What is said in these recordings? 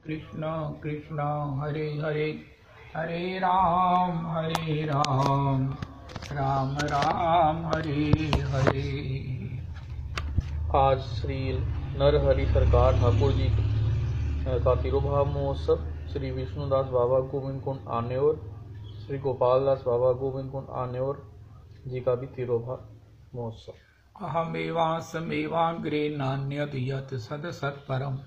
कृष्ण कृष्ण हरे हरे, हरे राम राम राम हरे हरे। आज श्री नरहरि सरकार ठाकुर जी का तिरुभाव महोत्सव श्री विष्णुदास बाबा गोविंद कुंड आनेवर, श्री गोपाल दास बाबा गोविंद कुंड आनेवर जी का भी तिरुभाव महोत्सव। अहमेवासमेवाग्रे नान्यत् यत् सद सत्परम्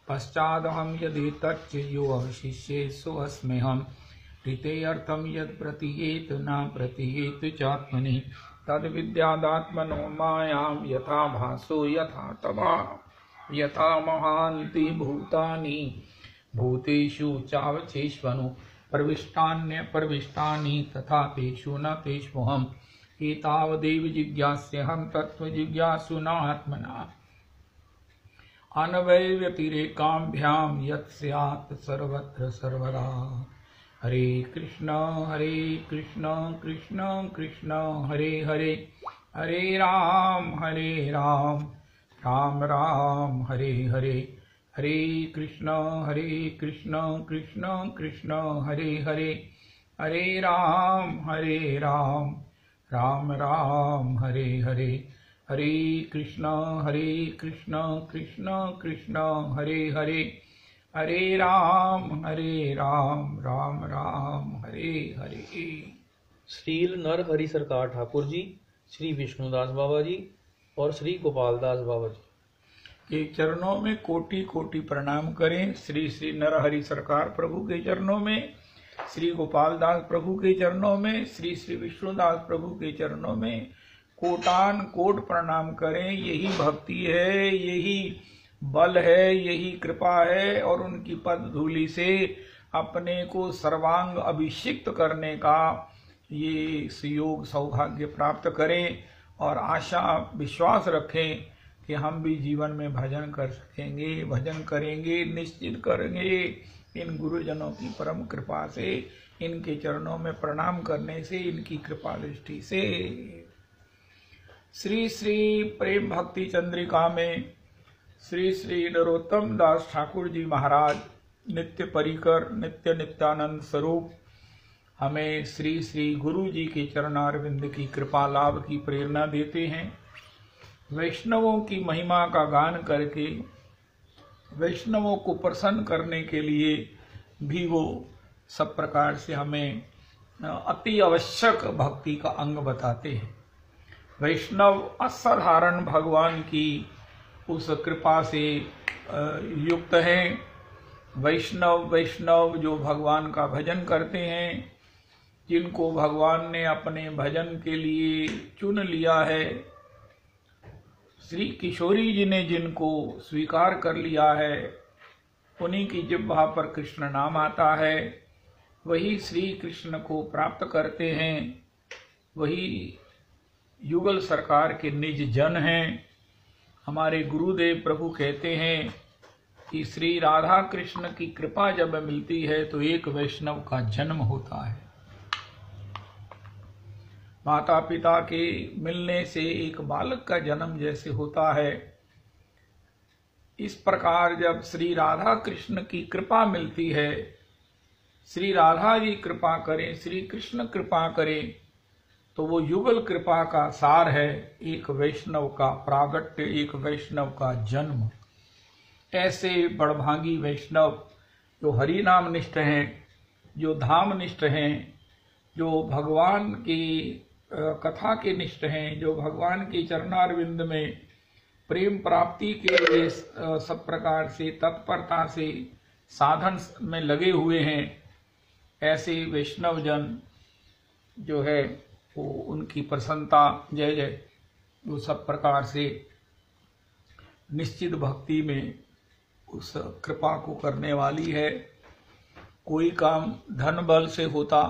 पश्चादहं यदि तच्च यो अवशिष्येषु अस्म्यहम् ऋतेऽर्थं यत् प्रतीयेत न प्रतीयेत चात्मनि तद्विद्यादात्मनो मायां यथा भासो यथा तमा यथा महान्ति भूतानि भूतेषु चावचेष्वनु प्रविष्टान्य प्रविष्टानि तथा तेषु न तेष्वहम् एतावदेव जिज्ञास्यहं तत्त्वजिज्ञासु न आत्मना अन्वय व्यतिरेकाभ्यां यत् स्यात् सर्वत्र सर्वदा। हरे कृष्ण कृष्ण कृष्ण हरे हरे, हरे राम राम राम हरे हरे, हरे कृष्ण कृष्ण कृष्ण हरे हरे, हरे राम राम राम हरे हरे, हरे कृष्ण कृष्ण कृष्ण हरे हरे, हरे राम राम राम हरे हरे। श्रील नरहरि सरकार ठाकुर जी, श्री विष्णुदास बाबा जी और श्री गोपाल दास बाबा जी के चरणों में कोटि कोटि प्रणाम करें। श्री श्री नरहरि सरकार प्रभु के चरणों में, श्री गोपाल दास प्रभु के चरणों में, श्री श्री विष्णुदास प्रभु के चरणों में कोटान कोट प्रणाम करें। यही भक्ति है, यही बल है, यही कृपा है और उनकी पद धूलि से अपने को सर्वांग अभिषिक्त करने का ये सुयोग सौभाग्य प्राप्त करें और आशा विश्वास रखें कि हम भी जीवन में भजन कर सकेंगे, भजन करेंगे, निश्चित करेंगे। इन गुरुजनों की परम कृपा से, इनके चरणों में प्रणाम करने से, इनकी कृपा दृष्टि से। श्री श्री प्रेम भक्ति चंद्रिका में श्री श्री नरोत्तम दास ठाकुर जी महाराज नित्य परिकर नित्य नित्यानंद स्वरूप हमें श्री श्री गुरु जी के चरणारविंद की कृपा लाभ की प्रेरणा देते हैं। वैष्णवों की महिमा का गान करके वैष्णवों को प्रसन्न करने के लिए भी वो सब प्रकार से हमें अति आवश्यक भक्ति का अंग बताते हैं। वैष्णव असाधारण भगवान की उस कृपा से युक्त हैं। वैष्णव जो भगवान का भजन करते हैं, जिनको भगवान ने अपने भजन के लिए चुन लिया है, श्री किशोरी जी ने जिनको स्वीकार कर लिया है, उन्हीं की जिह्वा पर कृष्ण नाम आता है, वही श्री कृष्ण को प्राप्त करते हैं, वही युगल सरकार के निज जन हैं। हमारे गुरुदेव प्रभु कहते हैं कि श्री राधा कृष्ण की कृपा जब मिलती है तो एक वैष्णव का जन्म होता है। माता पिता के मिलने से एक बालक का जन्म जैसे होता है, इस प्रकार जब श्री राधा कृष्ण की कृपा मिलती है, श्री राधा जी कृपा करें, श्री कृष्ण कृपा करें, तो वो युगल कृपा का सार है, एक वैष्णव का प्रागट्य, एक वैष्णव का जन्म। ऐसे बड़भागी वैष्णव जो हरि नाम निष्ठ हैं, जो धाम निष्ठ हैं, जो भगवान की कथा के निष्ठ हैं, जो भगवान के चरणारविंद में प्रेम प्राप्ति के लिए सब प्रकार से तत्परता से साधन में लगे हुए हैं, ऐसे वैष्णव जन जो है वो उनकी प्रसन्नता जय जय वो सब प्रकार से निश्चित भक्ति में उस कृपा को करने वाली है। कोई काम धन बल से होता,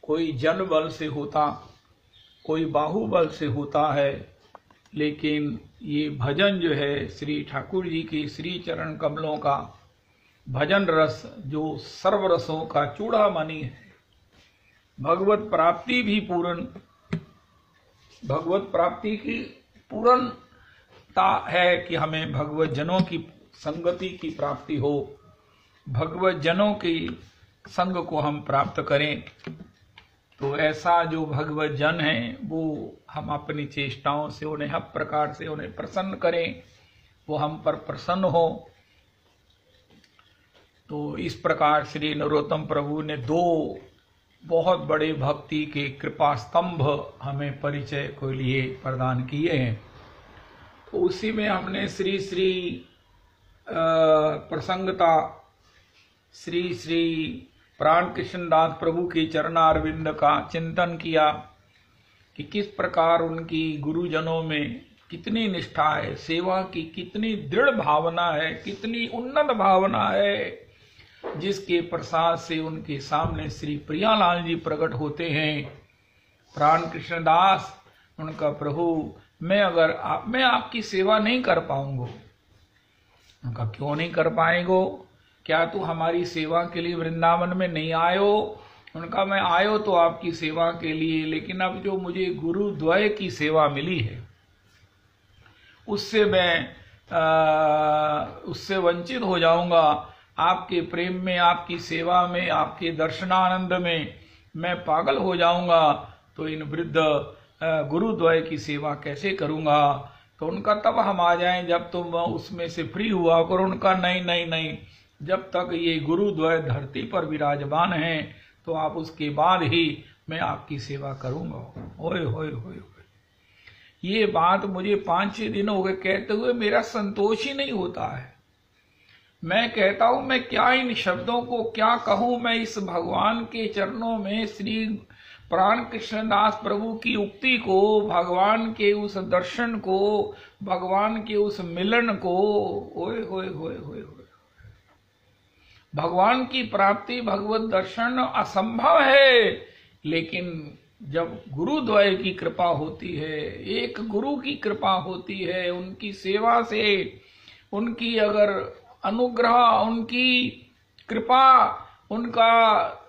कोई जन बल से होता, कोई बाहुबल से होता है, लेकिन ये भजन जो है श्री ठाकुर जी के श्री चरण कमलों का भजन रस जो सर्व रसों का चूड़ामणि है, भगवत प्राप्ति भी पूर्ण, भगवत प्राप्ति की पूर्णता है कि हमें भगवत जनों की संगति की प्राप्ति हो। भगवत जनों की संग को हम प्राप्त करें। तो ऐसा जो भगवत जन है वो हम अपनी चेष्टाओं से उन्हें हर प्रकार से उन्हें प्रसन्न करें, वो हम पर प्रसन्न हो। तो इस प्रकार श्री नरोत्तम प्रभु ने दो बहुत बड़े भक्ति के कृपा स्तंभ हमें परिचय के लिए प्रदान किए हैं। तो उसी में हमने श्री श्री प्रसंगता श्री श्री प्राण कृष्णदास प्रभु के चरणारविंद का चिंतन किया कि किस प्रकार उनकी गुरुजनों में कितनी निष्ठा है, सेवा की कितनी दृढ़ भावना है, कितनी उन्नत भावना है, जिसके प्रसाद से उनके सामने श्री प्रियालाल जी प्रकट होते हैं। प्राण कृष्णदास उनका प्रभु मैं आपकी सेवा नहीं कर पाऊंगा। उनका क्यों नहीं कर पाएंगो? क्या तू हमारी सेवा के लिए वृंदावन में नहीं आयो? उनका मैं आयो तो आपकी सेवा के लिए, लेकिन अब जो मुझे गुरुद्वय की सेवा मिली है उससे मैं उससे वंचित हो जाऊंगा। आपके प्रेम में, आपकी सेवा में, आपके दर्शनानंद में मैं पागल हो जाऊंगा। तो इन वृद्ध गुरुद्वय की सेवा कैसे करूंगा? तो उनका तब हम आ जाएं जब तुम उसमें से फ्री हुआ करो। उनका नहीं नहीं नहीं, जब तक ये गुरुद्वय धरती पर विराजमान है तो आप उसके बाद ही मैं आपकी सेवा करूंगा। होए होए होए, ये बात मुझे 5-6 दिन हो गए कहते हुए मेरा संतोष ही नहीं होता है। मैं कहता हूं मैं क्या इन शब्दों को क्या कहूं। मैं इस भगवान के चरणों में श्री प्राण कृष्णदास प्रभु की उक्ति को, भगवान के उस दर्शन को, भगवान के उस मिलन को, ओए होए होए होए होए, भगवान की प्राप्ति, भगवत दर्शन असंभव है। लेकिन जब गुरुद्वय की कृपा होती है, एक गुरु की कृपा होती है, उनकी सेवा से, उनकी अगर अनुग्रह, उनकी कृपा, उनका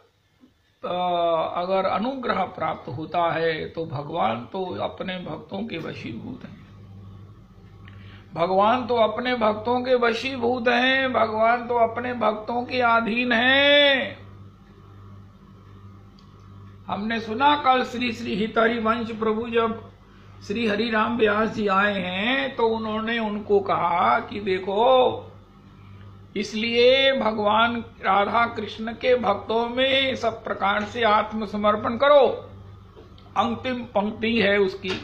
अगर अनुग्रह प्राप्त होता है तो भगवान तो अपने भक्तों के वशीभूत हैं। भगवान तो अपने भक्तों के वशीभूत हैं, भगवान तो अपने भक्तों के अधीन हैं। हमने सुना कल श्री श्री हितहरिवंश प्रभु जब श्री हरिराम व्यास जी आए हैं तो उन्होंने उनको कहा कि देखो, इसलिए भगवान राधा कृष्ण के भक्तों में सब प्रकार से आत्मसमर्पण करो। अंतिम पंक्ति है उसकी।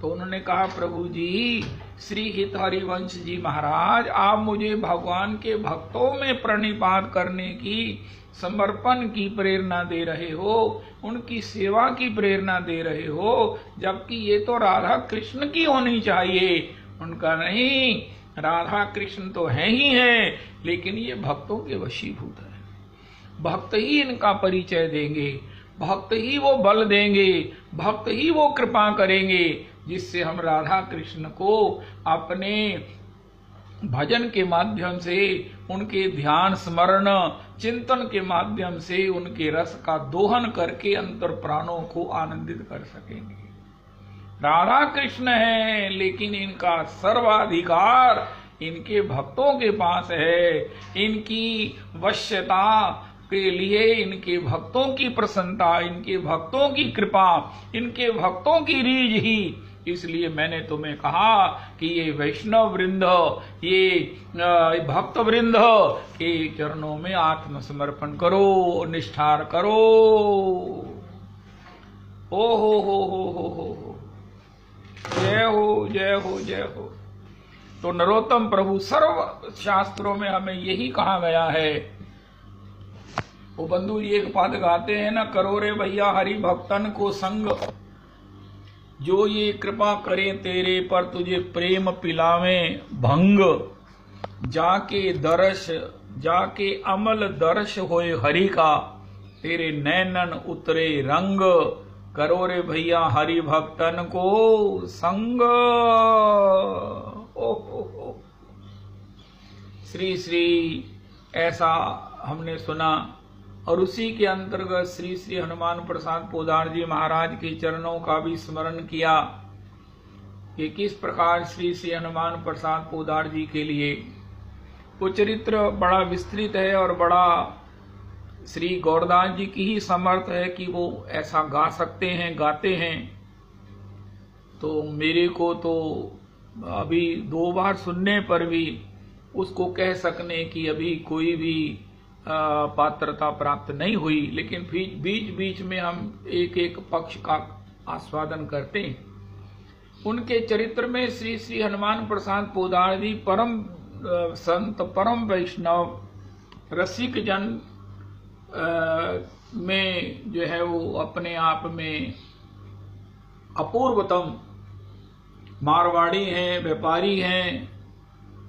तो उन्होंने कहा प्रभु जी, श्री हितहरिवंश जी महाराज, आप मुझे भगवान के भक्तों में प्रणिपात करने की, समर्पण की प्रेरणा दे रहे हो, उनकी सेवा की प्रेरणा दे रहे हो, जबकि ये तो राधा कृष्ण की होनी चाहिए। उनका नहीं, राधा कृष्ण तो है ही है, लेकिन ये भक्तों के वशीभूत है। भक्त ही इनका परिचय देंगे, भक्त ही वो बल देंगे, भक्त ही वो कृपा करेंगे, जिससे हम राधा कृष्ण को अपने भजन के माध्यम से, उनके ध्यान स्मरण चिंतन के माध्यम से उनके रस का दोहन करके अंतर प्राणों को आनंदित कर सकेंगे। राधा कृष्ण है, लेकिन इनका सर्वाधिकार इनके भक्तों के पास है। इनकी वश्यता के लिए इनके भक्तों की प्रसन्नता, इनके भक्तों की कृपा, इनके भक्तों की रीझ ही। इसलिए मैंने तुम्हें कहा कि ये वैष्णव वृंद, ये भक्त वृंद के चरणों में आत्मसमर्पण करो, निष्ठार करो। ओ हो, जय हो जय हो जय हो। तो नरोत्तम प्रभु सर्व शास्त्रों में हमें यही कहा गया है। वो बंधु जी एक पद गाते हैं ना, करो रे भैया हरि भक्तन को संग, जो ये कृपा करें तेरे पर तुझे प्रेम पिलावे भंग, जाके अमल दर्श होए हरि का, तेरे नैनन उतरे रंग, करो रे भैया हरि भक्तन को संग। ओ श्री श्री ऐसा हमने सुना। और उसी के अंतर्गत श्री श्री हनुमान प्रसाद पोदार जी महाराज के चरणों का भी स्मरण किया कि किस प्रकार श्री श्री हनुमान प्रसाद पोदार जी के लिए वो चरित्र बड़ा विस्तृत है और बड़ा श्री गौरदास जी की ही समर्थ है कि वो ऐसा गा सकते हैं, गाते हैं। तो मेरे को तो अभी 2 बार सुनने पर भी उसको कह सकने की अभी कोई भी पात्रता प्राप्त नहीं हुई, लेकिन बीच बीच में हम एक एक पक्ष का आस्वादन करते हैं। उनके चरित्र में श्री श्री हनुमान प्रसाद पोदार जी परम संत, परम वैष्णव, रसिक जन में जो है वो अपने आप में अपूर्वतम मारवाड़ी हैं, व्यापारी हैं।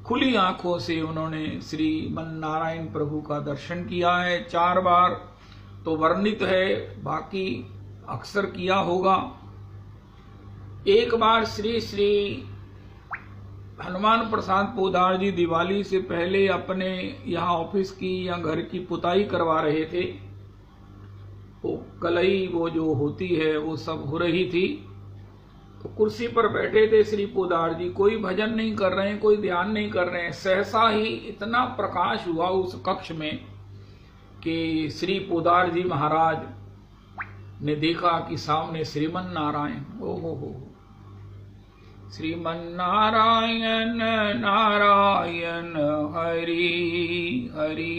खुली आंखों से उन्होंने श्रीमन नारायण प्रभु का दर्शन किया है। 4 बार तो वर्णित है, बाकी अक्सर किया होगा। एक बार श्री श्री हनुमान प्रसाद पोदार जी दिवाली से पहले अपने यहाँ ऑफिस की या घर की पुताई करवा रहे थे। वो कलई वो जो होती है वो सब हो रही थी। तो कुर्सी पर बैठे थे श्री पोदार जी, कोई भजन नहीं कर रहे हैं, कोई ध्यान नहीं कर रहे हैं। सहसा ही इतना प्रकाश हुआ उस कक्ष में कि श्री पोदार जी महाराज ने देखा कि सामने श्रीमन नारायण, हो श्रीमन नारायण नारायण हरि हरि,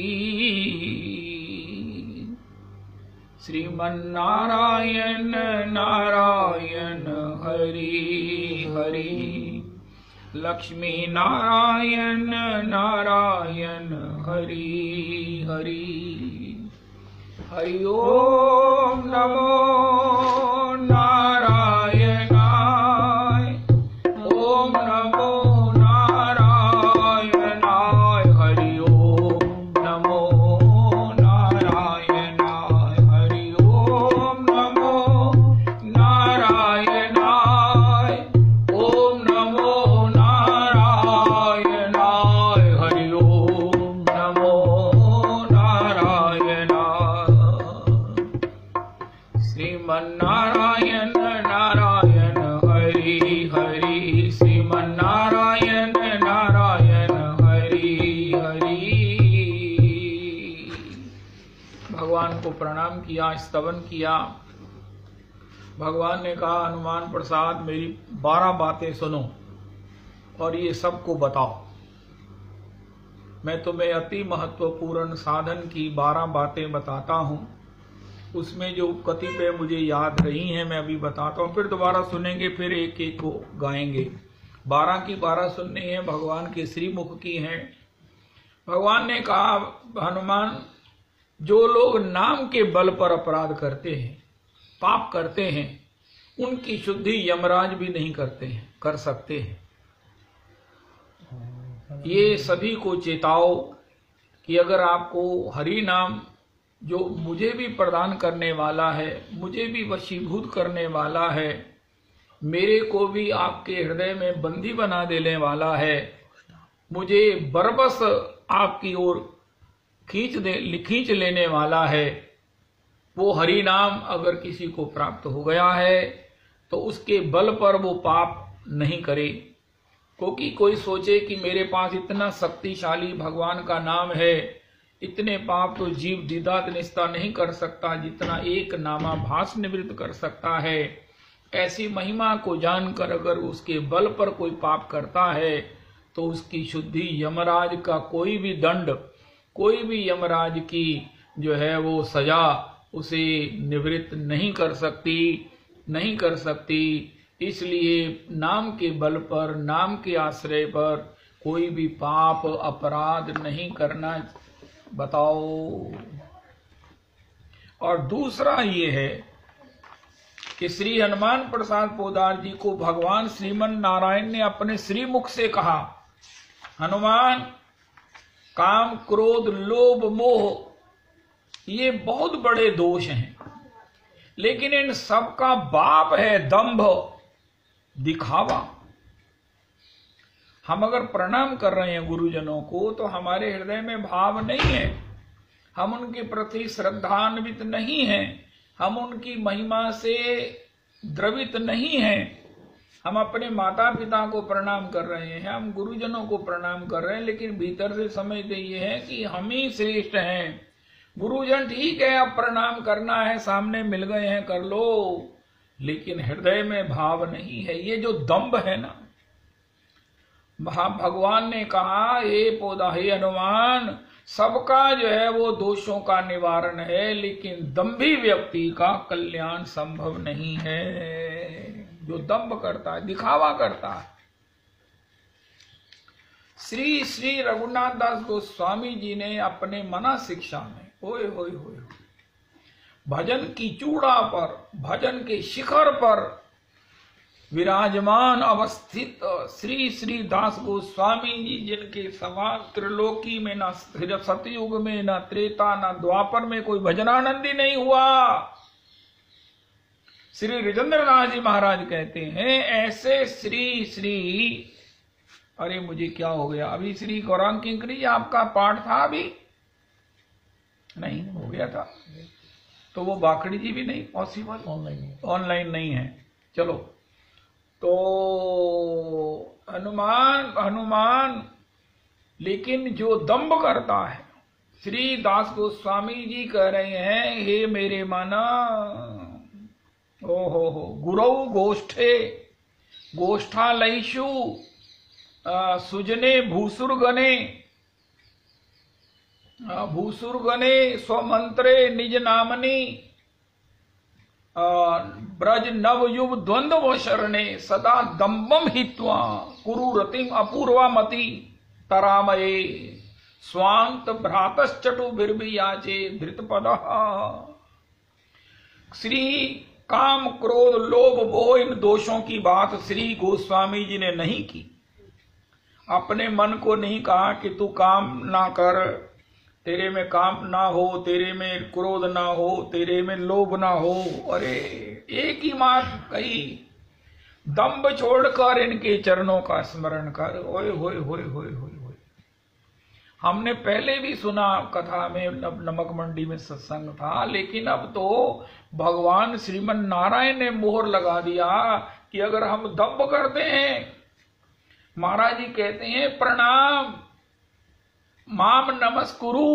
श्रीमन नारायण नारायण हरि हरि, लक्ष्मी नारायण नारायण हरि हरि, हरि ओम नमो नारायणाय, ओम नमो नारायणाय, हरि ओम नमो नारायणाय, हरि ओम नमो नारायणाय, ओम नमो नारायणाय, हरि ओम नमो नारायणाय। श्रीमन नारायण नारायण हरि हरि, श्रीमन नारायण नारायण हरि हरि। भगवान को प्रणाम किया, स्तवन किया। भगवान ने कहा, हनुमान प्रसाद मेरी 12 बातें सुनो और ये सबको बताओ। मैं तुम्हें अति महत्वपूर्ण साधन की 12 बातें बताता हूं। उसमें जो कतिपय मुझे याद रही हैं मैं अभी बताता हूं, फिर दोबारा सुनेंगे, फिर एक एक को गाएंगे। 12 की 12 सुननी है, भगवान के श्रीमुख की हैं। भगवान ने कहा, हनुमान, जो लोग नाम के बल पर अपराध करते हैं, पाप करते हैं, उनकी शुद्धि यमराज भी नहीं करते हैं, कर सकते हैं। ये सभी को चेताओ कि अगर आपको हरि नाम जो मुझे भी प्रदान करने वाला है, मुझे भी वशीभूत करने वाला है, मेरे को भी आपके हृदय में बंदी बना देने वाला है, मुझे बरबस आपकी ओर खींच लेने वाला है, वो हरि नाम अगर किसी को प्राप्त हो गया है तो उसके बल पर वो पाप नहीं करे। क्योंकि कोई सोचे कि मेरे पास इतना शक्तिशाली भगवान का नाम है, इतने पाप तो जीव दीदात निस्ता नहीं कर सकता जितना एक नामाभास निवृत्त कर सकता है। ऐसी महिमा को जानकर अगर उसके बल पर कोई पाप करता है तो उसकी शुद्धि यमराज का कोई भी दंड, कोई भी यमराज की जो है वो सजा उसे निवृत्त नहीं कर सकती। इसलिए नाम के बल पर, नाम के आश्रय पर कोई भी पाप अपराध नहीं करना बताओ। और दूसरा ये है कि श्री हनुमान प्रसाद पोदार जी को भगवान श्रीमन नारायण ने अपने श्रीमुख से कहा, हनुमान, काम क्रोध लोभ मोह ये बहुत बड़े दोष हैं, लेकिन इन सब का बाप है दंभ, दिखावा। हम अगर प्रणाम कर रहे हैं गुरुजनों को तो हमारे हृदय में भाव नहीं है, हम उनके प्रति श्रद्धान्वित नहीं हैं, हम उनकी महिमा से द्रवित नहीं हैं, हम अपने माता पिता को प्रणाम कर रहे हैं, हम गुरुजनों को प्रणाम कर रहे हैं, लेकिन भीतर से समझते ये है कि हम ही श्रेष्ठ हैं। गुरुजन ठीक है, अब प्रणाम करना है, सामने मिल गए हैं कर लो, लेकिन हृदय में भाव नहीं है। ये जो दंभ है ना, भगवान ने कहा हे पौधा, हे हनुमान, सबका जो है वो दोषों का निवारण है, लेकिन दंभी व्यक्ति का कल्याण संभव नहीं है। जो दंभ करता है, दिखावा करता है। श्री श्री रघुनाथ दास गोस्वामी जी ने अपने मना शिक्षा में ओए होए होए भजन की चूड़ा पर, भजन के शिखर पर विराजमान अवस्थित श्री श्री दास गोस्वामी जी, जिनके समान त्रिलोकी में न सतयुग में, न त्रेता, न द्वापर में कोई भजनानंदी नहीं हुआ। श्री रिजेंद्रनाथ जी महाराज कहते हैं, ऐसे श्री श्री, अरे मुझे क्या हो गया, अभी श्री गौरांग किंकरी आपका पाठ था, अभी नहीं हो गया था, तो वो बाखड़ी जी भी नहीं पॉसिबल, ऑनलाइन नहीं है। चलो, तो हनुमान लेकिन जो दंभ करता है, श्री दास गोस्वामी जी कह रहे हैं, हे मेरे माना, ओहो गुरौ गोष्ठे गोष्ठालयिषु सुजने भूसुरगणे स्वमंत्रे निज नामनी ब्रज नव युव द्वंद्व शरणे सदा दम्बम हित्वा कुरु रतिम अपूर्वा मति तरामये स्वांत भ्रातश्चटु बिर्बियाचे धृतपदः। श्री काम क्रोध लोभ मोह इन दोषों की बात श्री गोस्वामी जी ने नहीं की। अपने मन को नहीं कहा कि तू काम ना कर, तेरे में काम ना हो, तेरे में क्रोध ना हो, तेरे में लोभ ना हो। अरे एक ही बात कही, दंभ छोड़कर इनके चरणों का स्मरण कर। ओए होए होए होए होए। हमने पहले भी सुना कथा में, नमक मंडी में सत्संग था, लेकिन अब तो भगवान श्रीमन नारायण ने मोहर लगा दिया कि अगर हम दंभ करते हैं, महाराज जी कहते हैं प्रणाम माम नमस्कुरु,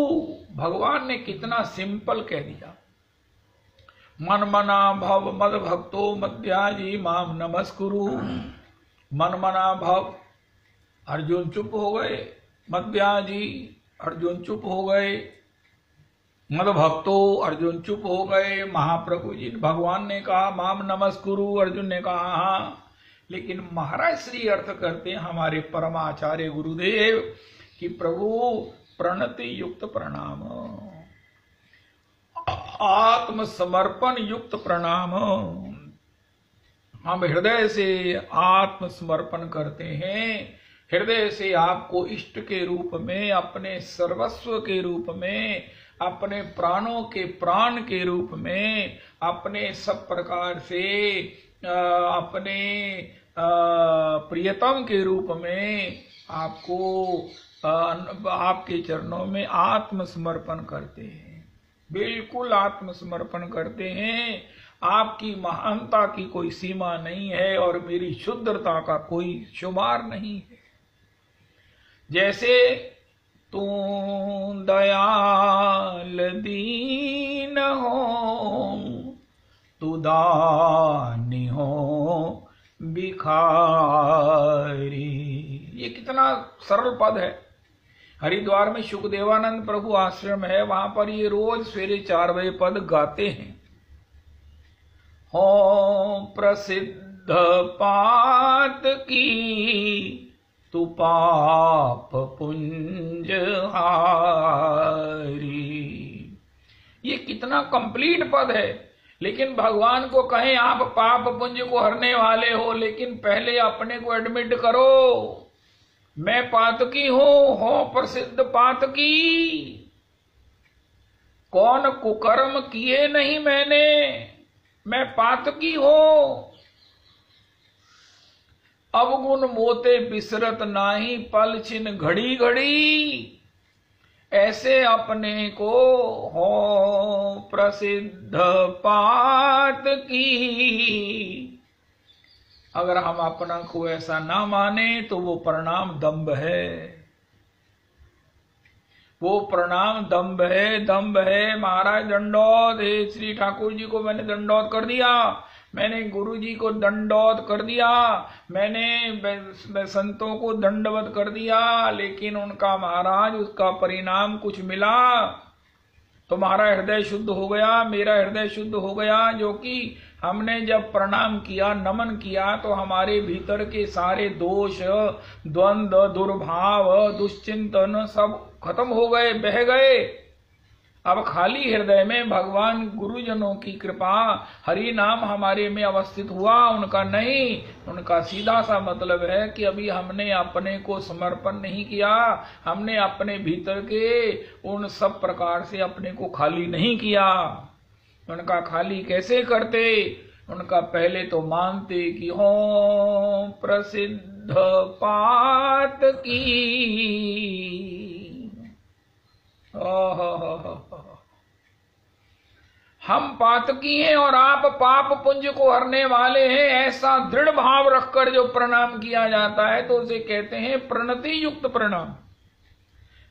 भगवान ने कितना सिंपल कह दिया, मन मना भव मद भक्तो मध्याजी माम नमस्कुरु। मन मना भव, अर्जुन चुप हो गए, मध्याजी अर्जुन चुप हो गए, मद भक्तो अर्जुन चुप हो गए। महाप्रभु जी भगवान ने कहा माम नमस्कुरु, अर्जुन ने कहा हाँ, लेकिन महाराज श्री अर्थ करते हैं हमारे परमाचार्य गुरुदेव कि प्रभु प्रणति युक्त प्रणाम, आत्मसमर्पण युक्त प्रणाम। हम हृदय से आत्मसमर्पण करते हैं, हृदय से आपको इष्ट के रूप में, अपने सर्वस्व के रूप में, अपने प्राणों के प्राण के रूप में, अपने सब प्रकार से अपने प्रियतम के रूप में आपको आपके चरणों में आत्मसमर्पण करते हैं, बिल्कुल आत्मसमर्पण करते हैं। आपकी महानता की कोई सीमा नहीं है और मेरी शुद्धता का कोई शुमार नहीं है। जैसे तू दयाल दीन हो, तू दानी हो भिखारी, ये कितना सरल पद है। हरिद्वार में सुखदेवानंद प्रभु आश्रम है, वहां पर ये रोज सवेरे 4 बजे पद गाते हैं। हो प्रसिद्ध पात की तू पाप पुंज हारी, ये कितना कंप्लीट पद है। लेकिन भगवान को कहें आप पाप पुंज को हरने वाले हो, लेकिन पहले अपने को एडमिट करो, मैं पातकी हूं, हो प्रसिद्ध पातकी। कौन कुकर्म किए नहीं मैंने, मैं पातकी हूं। अवगुण मोते बिसरत नाही, पल छिन घड़ी घड़ी। ऐसे अपने को हो प्रसिद्ध पात की, अगर हम अपना को ऐसा ना माने तो वो प्रणाम दंभ है, वो प्रणाम दंभ है, दंभ है। महाराज दंडौत, हे श्री ठाकुर जी को मैंने दंडौत कर दिया, मैंने गुरु जी को दंडौत कर दिया, मैंने संतों को दंडवत कर दिया, लेकिन उनका महाराज उसका परिणाम कुछ मिला। तुम्हारा हृदय शुद्ध हो गया, मेरा हृदय शुद्ध हो गया, जो कि हमने जब प्रणाम किया, नमन किया, तो हमारे भीतर के सारे दोष, द्वंद्व, दुर्भाव, दुश्चिंतन सब खत्म हो गए, बह गए। अब खाली हृदय में भगवान गुरुजनों की कृपा, हरि नाम हमारे में अवस्थित हुआ, उनका नहीं। उनका सीधा सा मतलब है कि अभी हमने अपने को समर्पण नहीं किया, हमने अपने भीतर के उन सब प्रकार से अपने को खाली नहीं किया। उनका खाली कैसे करते? उनका पहले तो मानते कि हो प्रसिद्ध पात की, हम पातकी हैं और आप पाप पुंज को हरने वाले हैं, ऐसा दृढ़ भाव रखकर जो प्रणाम किया जाता है तो उसे कहते हैं प्रणति युक्त प्रणाम।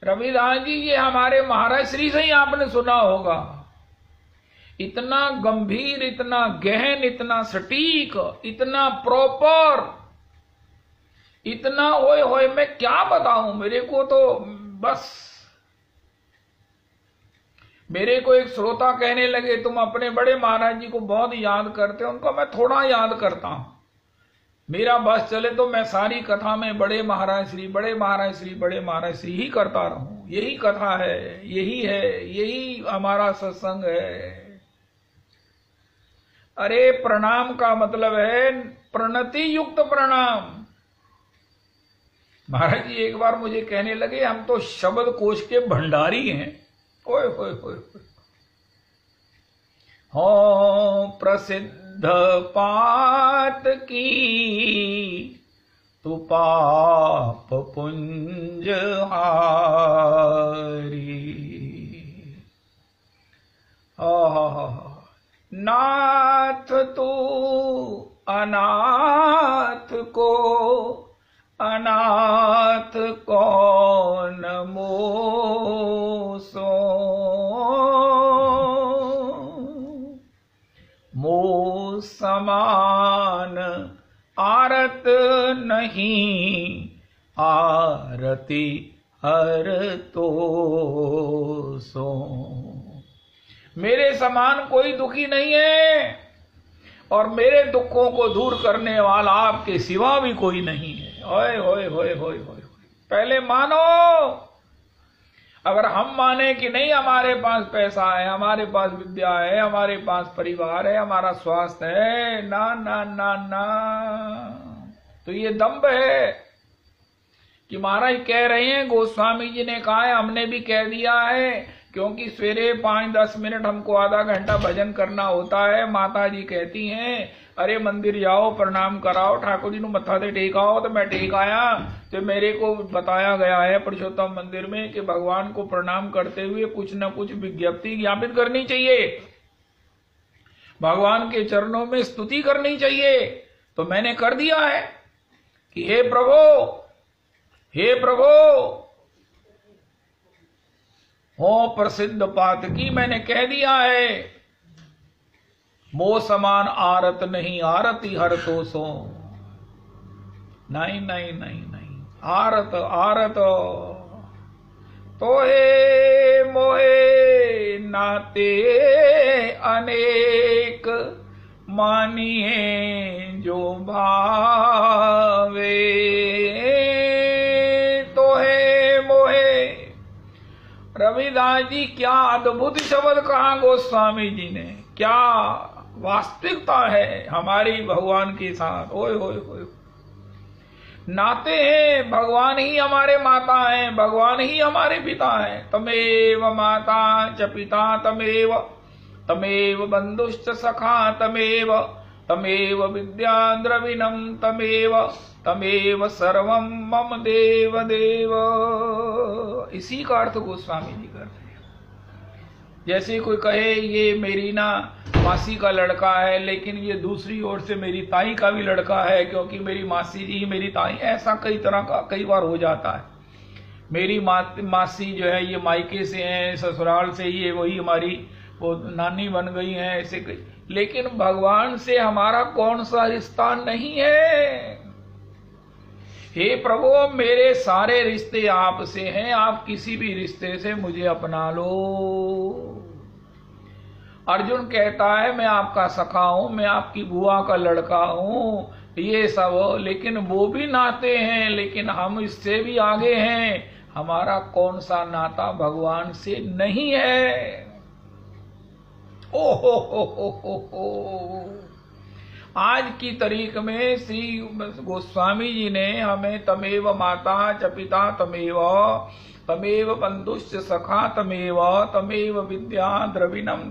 रविदास जी, ये हमारे महाराज श्री से ही आपने सुना होगा, इतना गंभीर, इतना गहन, इतना सटीक, इतना प्रॉपर, इतना ओए होए मैं क्या बताऊं। मेरे को तो बस, मेरे को एक श्रोता कहने लगे तुम अपने बड़े महाराज जी को बहुत याद करते हो। उनको मैं थोड़ा याद करता हूं, मेरा बस चले तो मैं सारी कथा में बड़े महाराज श्री, बड़े महाराज श्री, बड़े महाराज श्री ही करता रहूं। यही कथा है, यही है, यही हमारा सत्संग है। अरे प्रणाम का मतलब है प्रणति युक्त प्रणाम। महाराज जी एक बार मुझे कहने लगे हम तो शब्द कोश के भंडारी हैं। ओए होए होए, हो प्रसिद्ध पात की तू पाप पुंज हारी, नाथ तू अनाथ को अनाथ कौन मोसो, मोह समान आरत नहीं, आरती हर तो सो। मेरे समान कोई दुखी नहीं है और मेरे दुखों को दूर करने वाला आपके सिवा भी कोई नहीं है। ओए होए होए होए होए, पहले मानो। अगर हम माने कि नहीं हमारे पास पैसा है, हमारे पास विद्या है, हमारे पास परिवार है, हमारा स्वास्थ्य है, ना ना ना ना, तो ये दंभ है कि महाराज कह रहे हैं, गोस्वामी जी ने कहा है, हमने भी कह दिया है, क्योंकि सवेरे 5-10 मिनट हमको आधा घंटा भजन करना होता है। माता जी कहती हैं अरे मंदिर जाओ, प्रणाम कराओ, ठाकुर जी को मत्था ते टेकाओ, तो मैं टेक आया। तो मेरे को बताया गया है पुरुषोत्तम मंदिर में कि भगवान को प्रणाम करते हुए कुछ न कुछ विज्ञप्ति ज्ञापित करनी चाहिए, भगवान के चरणों में स्तुति करनी चाहिए। तो मैंने कर दिया है कि हे प्रभु, हे प्रभु, हो प्रसिद्ध पात की, मैंने कह दिया है, मोह समान आरत नहीं, आरती हर तो सो। नहीं नहीं नहीं नहीं, आरत आरत तो हे मोहे नाते अनेक, मानिए जो भावे, तो हे मोहे। रविदास जी क्या अद्भुत शब्द कहा गोस्वामी जी ने, क्या वास्तविकता है हमारी भगवान के साथ। ओए होए होए, नाते हैं, भगवान ही हमारे माता हैं, भगवान ही हमारे पिता हैं। तमेव माता च पिता तमेव, तमेव बंधुश्च सखा तमेव, तमेव विद्या द्रविणम तमेव, तमेव सर्वम मम देव देव। इसी का अर्थ गोस्वामी जी करते हैं। जैसे कोई कहे ये मेरी ना मासी का लड़का है, लेकिन ये दूसरी ओर से मेरी ताई का भी लड़का है, क्योंकि मेरी मासी जी मेरी ताई, ऐसा कई तरह का कई बार हो जाता है। मेरी मासी जो है ये मायके से है, ससुराल से ये वही हमारी वो नानी बन गई है, ऐसे कई। लेकिन भगवान से हमारा कौन सा रिश्ता नहीं है? हे प्रभु, मेरे सारे रिश्ते आपसे हैं, आप किसी भी रिश्ते से मुझे अपना लो। अर्जुन कहता है मैं आपका सखा हूं, मैं आपकी बुआ का लड़का हूं, ये सब, लेकिन वो भी नाते हैं, लेकिन हम इससे भी आगे हैं। हमारा कौन सा नाता भगवान से नहीं है? ओ हो। आज की तारीख में श्री गोस्वामी जी ने हमें तमेव माता च पिता तमेव बंधुश्च सखा तमेव विद्या द्रविणम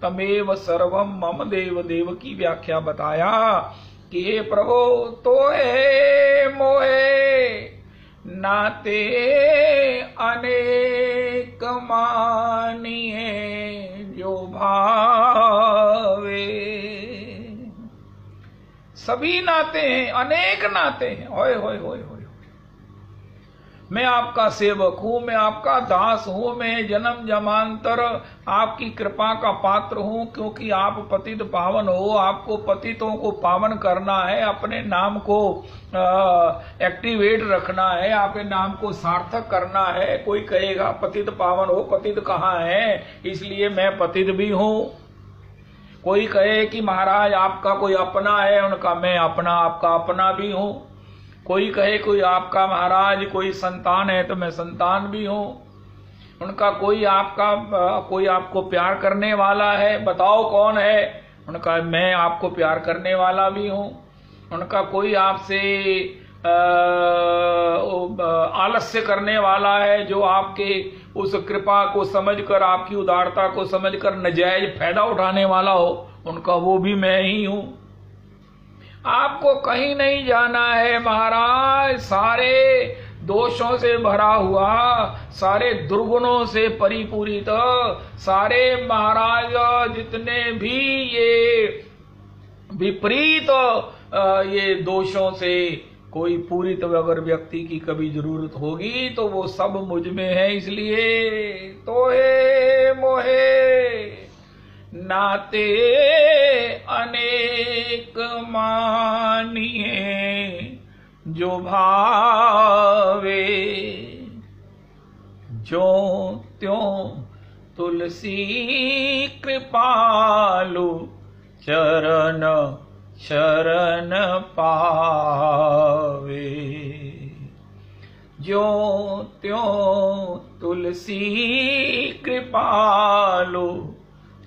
तमेव सर्वम मम देव देव की व्याख्या बताया कि हे प्रभु, तो है मोहे नाते अनेक मानिए जो भावे। सभी नाते हैं, अनेक नाते हैं। होय होय होय होय। मैं आपका सेवक हूं, मैं आपका दास हूं, मैं जन्म जन्मांतर आपकी कृपा का पात्र हूं, क्योंकि आप पतित पावन हो। आपको पतितों को पावन करना है, अपने नाम को एक्टिवेट रखना है, आपके नाम को सार्थक करना है। कोई कहेगा पतित पावन हो, पतित कहाँ है? इसलिए मैं पतित भी हूं। कोई कहे कि महाराज आपका कोई अपना है, उनका मैं अपना आपका अपना भी हूं। कोई कहे कोई आपका महाराज कोई संतान है, तो मैं संतान भी हूं। उनका कोई आपको प्यार करने वाला है, बताओ कौन है? उनका मैं आपको प्यार करने वाला भी हूं। उनका कोई आपसे आलस्य करने वाला है, जो आपके उस कृपा को समझकर, आपकी उदारता को समझकर नाजायज फायदा उठाने वाला हो, उनका वो भी मैं ही हूं। आपको कहीं नहीं जाना है महाराज। सारे दोषों से भरा हुआ, सारे दुर्गुणों से परिपूरित, सारे महाराज जितने भी ये विपरीत ये दोषों से कोई पूरित अगर व्यक्ति की कभी जरूरत होगी तो वो सब मुझ में है। इसलिए तो हे मोहे नाते अनेक मानिए जो भावे। जो त्यों तुलसी कृपालु चरण शरण पावे। जो त्यों तुलसी कृपालु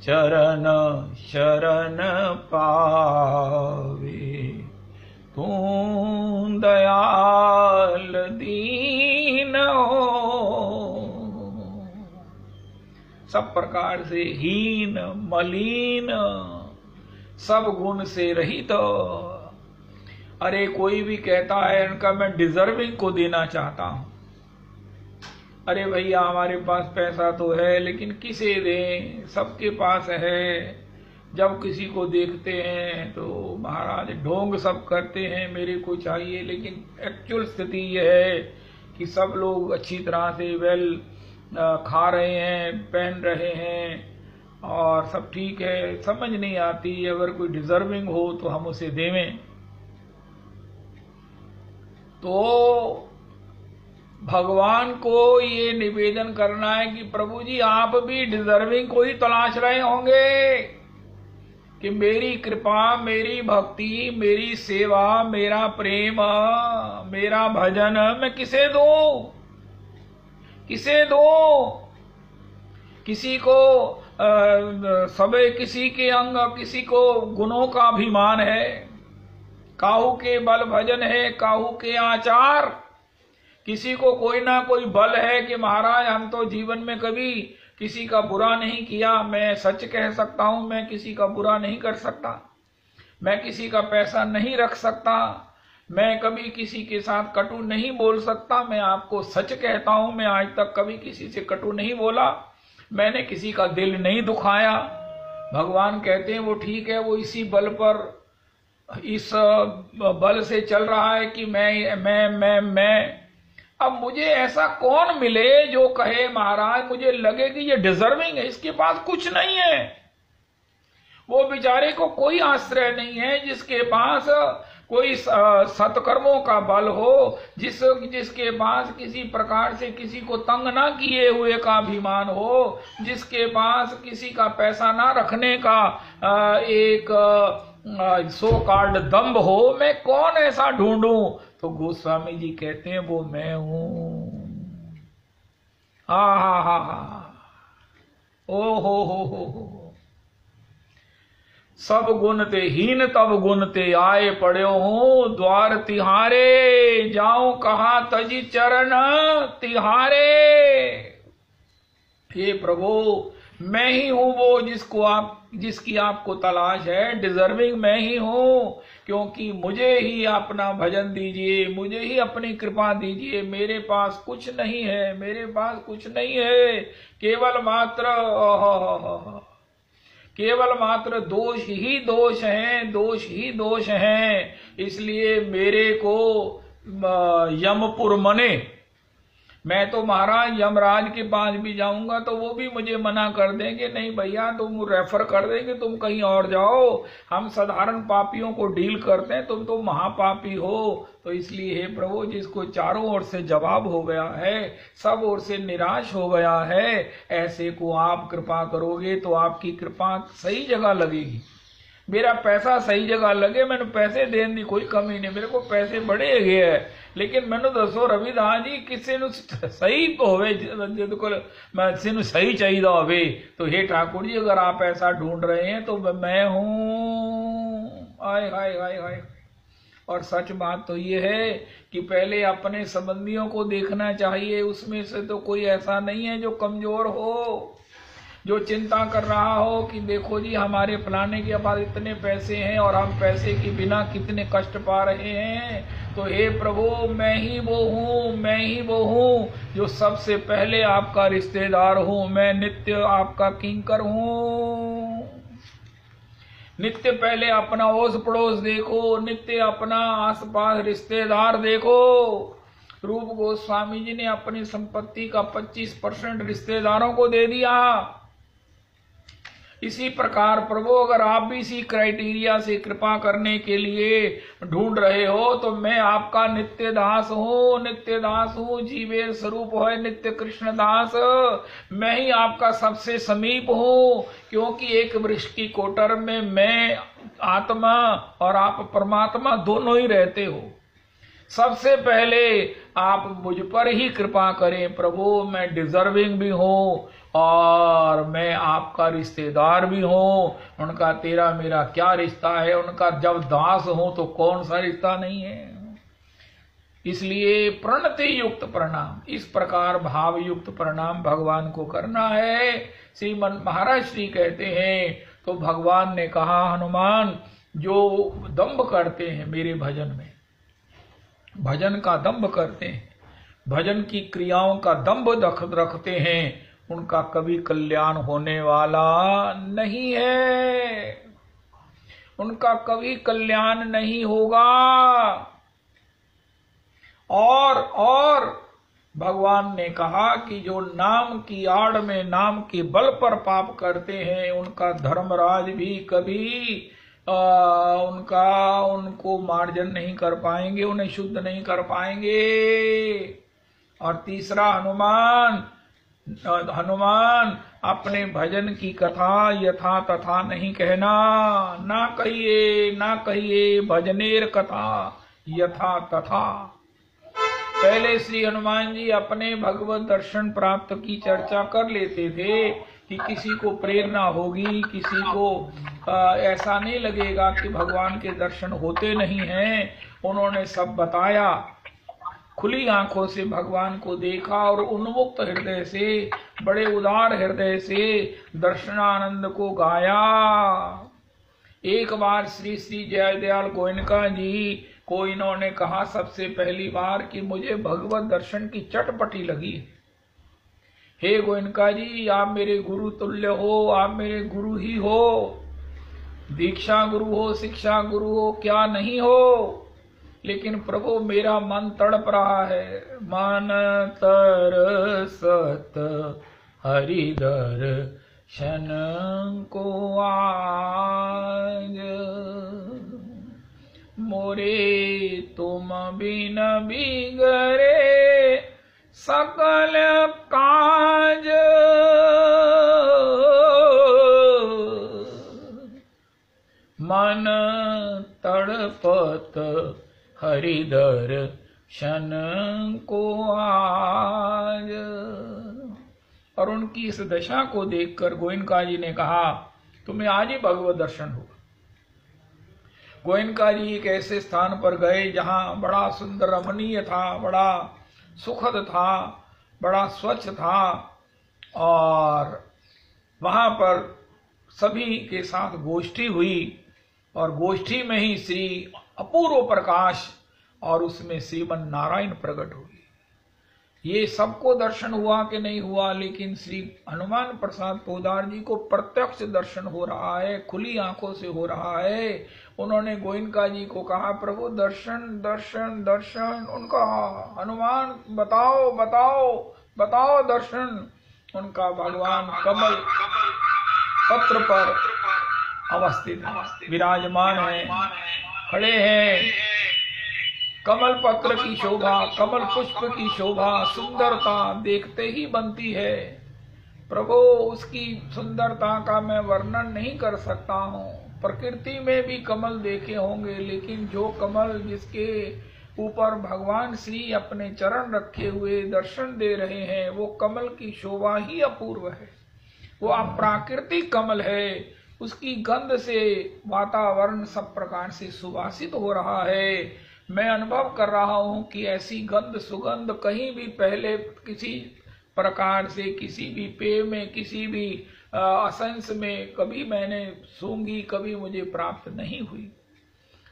चरण शरण पावे। तू दयाल दीन हो, सब प्रकार से हीन मलिन, सब गुण से रहित। अरे कोई भी कहता है इनका मैं डिजर्विंग को देना चाहता हूं। अरे भैया हमारे पास पैसा तो है, लेकिन किसे दें? सबके पास है। जब किसी को देखते हैं तो महाराज ढोंग सब करते हैं, मेरे को चाहिए। लेकिन एक्चुअल स्थिति यह है कि सब लोग अच्छी तरह से वेल खा रहे हैं, पहन रहे हैं और सब ठीक है। समझ नहीं आती अगर कोई डिजर्विंग हो तो हम उसे देवें। तो भगवान को ये निवेदन करना है कि प्रभु जी आप भी डिजर्विंग को ही तलाश रहे होंगे कि मेरी कृपा, मेरी भक्ति, मेरी सेवा, मेरा प्रेम, मेरा भजन मैं किसे दूं? किसे दूं? किसी को सबे किसी के अंग, किसी को गुणों का अभिमान है, काहू के बल भजन है, काहू के आचार। किसी को कोई ना कोई बल है कि महाराज हम तो जीवन में कभी किसी का बुरा नहीं किया, मैं सच कह सकता हूं, मैं किसी का बुरा नहीं कर सकता, मैं किसी का पैसा नहीं रख सकता, मैं कभी किसी के साथ कटु नहीं बोल सकता। मैं आपको सच कहता हूं, मैं आज तक कभी किसी से कटु नहीं बोला। मैंने किसी का दिल नहीं दुखाया। भगवान कहते हैं वो ठीक है, वो इसी बल पर, इस बल से चल रहा है कि मैं। अब मुझे ऐसा कौन मिले जो कहे महाराज मुझे लगे कि ये डिजर्विंग है, इसके पास कुछ नहीं है। वो बेचारे को कोई आश्रय नहीं है, जिसके पास कोई सत्कर्मों का बल हो, जिसके पास किसी प्रकार से किसी को तंग ना किए हुए का अभिमान हो, जिसके पास किसी का पैसा ना रखने का एक सो कॉल्ड दम्भ हो। मैं कौन ऐसा ढूंढूं? तो गोस्वामी जी कहते हैं वो मैं हूं। हा ओ हो। सब गुण ते हीन तब गुण ते आए पड़ो हूं, द्वार तिहारे जाऊं कहा तजी चरण तिहारे। हे प्रभु, मैं ही हूं वो जिसकी आपको तलाश है। डिजर्विंग मैं ही हूं, क्योंकि मुझे ही अपना भजन दीजिए, मुझे ही अपनी कृपा दीजिए। मेरे पास कुछ नहीं है, मेरे पास कुछ नहीं है, केवल मात्र दोष ही दोष हैं, दोष ही दोष हैं। इसलिए मेरे को यमपुर मने, मैं तो महाराज यमराज के पास भी जाऊंगा तो वो भी मुझे मना कर देंगे, नहीं भैया तुम रेफर कर देंगे, तुम कहीं और जाओ, हम साधारण पापियों को डील करते हैं, तुम तो महापापी हो। तो इसलिए हे प्रभु, जिसको चारों ओर से जवाब हो गया है, सब ओर से निराश हो गया है, ऐसे को आप कृपा करोगे तो आपकी कृपा सही जगह लगेगी। मेरा पैसा सही जगह लगे, मैंने पैसे देने की कोई कमी नहीं, मेरे को पैसे बड़े गए है, लेकिन मैंने दसो रविदास जी किसी ने सही होवे, किसी ने सही चाहिए होवे। तो हे ठाकुर जी, अगर आप ऐसा ढूंढ रहे हैं तो मैं हूं। हाय हाय हाय हाय। और सच बात तो ये है कि पहले अपने संबंधियों को देखना चाहिए, उसमें से तो कोई ऐसा नहीं है जो कमजोर हो, जो चिंता कर रहा हो कि देखो जी हमारे फलाने के पास इतने पैसे हैं और हम पैसे के बिना कितने कष्ट पा रहे हैं। तो हे प्रभु, मैं ही वो हूँ जो सबसे पहले आपका रिश्तेदार हूँ। मैं नित्य आपका किंकर हूँ। नित्य पहले अपना ओस पड़ोस देखो, नित्य अपना आसपास रिश्तेदार देखो। रूप गोस्वामी जी ने अपनी संपत्ति का 25% रिश्तेदारों को दे दिया। इसी प्रकार प्रभु, अगर आप भी इसी क्राइटेरिया से कृपा करने के लिए ढूंढ रहे हो तो मैं आपका नित्य दास हूँ। जीवेर स्वरूप है नित्य कृष्ण दास। मैं ही आपका सबसे समीप हूँ, क्योंकि एक वृक्ष की कोटर में मैं आत्मा और आप परमात्मा दोनों ही रहते हो। सबसे पहले आप मुझ पर ही कृपा करें प्रभु। मैं डिजर्विंग भी हूँ और मैं आपका रिश्तेदार भी हूँ। उनका तेरा मेरा क्या रिश्ता है? उनका जब दास हूँ तो कौन सा रिश्ता नहीं है। इसलिए प्रणति युक्त प्रणाम, इस प्रकार भाव युक्त प्रणाम भगवान को करना है। श्रीमन महाराज श्री कहते हैं, तो भगवान ने कहा, हनुमान जो दंभ करते हैं मेरे भजन में, भजन का दंभ करते हैं, भजन की क्रियाओं का दंभ रखते हैं, उनका कभी कल्याण होने वाला नहीं है, उनका कभी कल्याण नहीं होगा। और भगवान ने कहा कि जो नाम की आड़ में नाम के बल पर पाप करते हैं, उनका धर्मराज भी कभी उनको मार्जन नहीं कर पाएंगे, उन्हें शुद्ध नहीं कर पाएंगे। और तीसरा, हनुमान अपने भजन की कथा यथा तथा नहीं कहना। ना कहिए भजनेर कथा यथा तथा। पहले श्री हनुमान जी अपने भगवत दर्शन प्राप्त की चर्चा कर लेते थे कि किसी को प्रेरणा होगी, किसी को ऐसा नहीं लगेगा कि भगवान के दर्शन होते नहीं हैं। उन्होंने सब बताया, खुली आंखों से भगवान को देखा और उन्मुक्त हृदय से, बड़े उदार हृदय से दर्शनानंद को गाया। एक बार श्री श्री जयदयाल गोयनका जी को इन्होंने कहा सबसे पहली बार कि मुझे भगवत दर्शन की चटपटी लगी। हे गोयनका जी, आप मेरे गुरु तुल्य हो, आप मेरे गुरु ही हो। दीक्षा गुरु हो, शिक्षा गुरु हो, क्या नहीं हो, लेकिन प्रभु मेरा मन तड़प रहा है। मन तरसत हरि दर्शन को आज, मोरे तुम बिन बिगड़े सकल काज। मन तड़पत हरि दर्शन को आज। और उनकी इस दशा को देखकर गोयनका जी ने कहा, तुम्हें आज ही भगवत दर्शन होगा। गोयनका जी एक ऐसे स्थान पर गए जहां बड़ा सुंदर रमणीय था, बड़ा सुखद था, बड़ा स्वच्छ था, और वहां पर सभी के साथ गोष्ठी हुई, और गोष्ठी में ही श्री अपूर्व प्रकाश और उसमें श्रीमन नारायण प्रकट हुए। ये सबको दर्शन हुआ कि नहीं हुआ, लेकिन श्री हनुमान प्रसाद पोदार जी को प्रत्यक्ष दर्शन हो रहा है, खुली आंखों से हो रहा है। उन्होंने गोयनका जी को कहा, प्रभु दर्शन दर्शन दर्शन। उनका हनुमान बताओ बताओ बताओ दर्शन। उनका भगवान कमल पत्र पर अवस्थित विराजमान है, खड़े हैं। कमल पत्र की शोभा, कमल पुष्प की शोभा, सुंदरता देखते ही बनती है। प्रभु उसकी सुंदरता का मैं वर्णन नहीं कर सकता हूँ। प्रकृति में भी कमल देखे होंगे, लेकिन जो कमल जिसके ऊपर भगवान श्री अपने चरण रखे हुए दर्शन दे रहे हैं, वो कमल की शोभा ही अपूर्व है। वो अप्राकृतिक कमल है। उसकी गंध से वातावरण सब प्रकार से सुवासित हो रहा है। मैं अनुभव कर रहा हूं कि ऐसी गंध सुगंध कहीं भी पहले किसी प्रकार से, किसी भी पेय में, किसी भी एसेंस में कभी मैंने सूंघी, कभी मुझे प्राप्त नहीं हुई।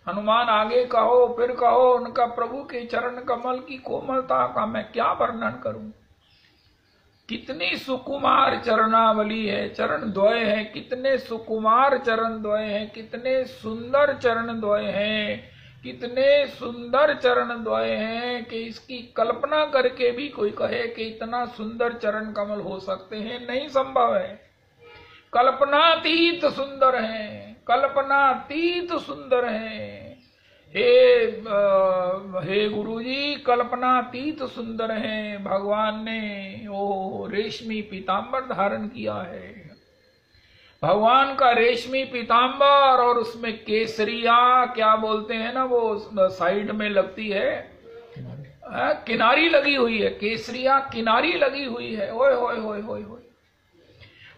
हनुमान आगे कहो फिर कहो, उनका प्रभु के चरण कमल की कोमलता का मैं क्या वर्णन करूं। कितनी सुकुमार चरणावली है, चरण द्वय है, कितने सुकुमार चरण द्वय हैं, कितने सुंदर चरण द्वय हैं, कितने सुंदर चरण द्वय हैं कि इसकी कल्पना करके भी कोई कहे कि इतना सुंदर चरण कमल हो सकते हैं, नहीं संभव है। कल्पनातीत सुंदर हैं, कल्पनातीत सुंदर हैं। हे गुरुजी, कल्पनातीत सुंदर हैं। भगवान ने वो रेशमी पीतांबर धारण किया है। भगवान का रेशमी पीतांबर, और उसमें केसरिया क्या बोलते हैं ना, वो साइड में लगती है, किनारी लगी हुई है, केसरिया किनारी लगी हुई है। ओए होए होए होए होए।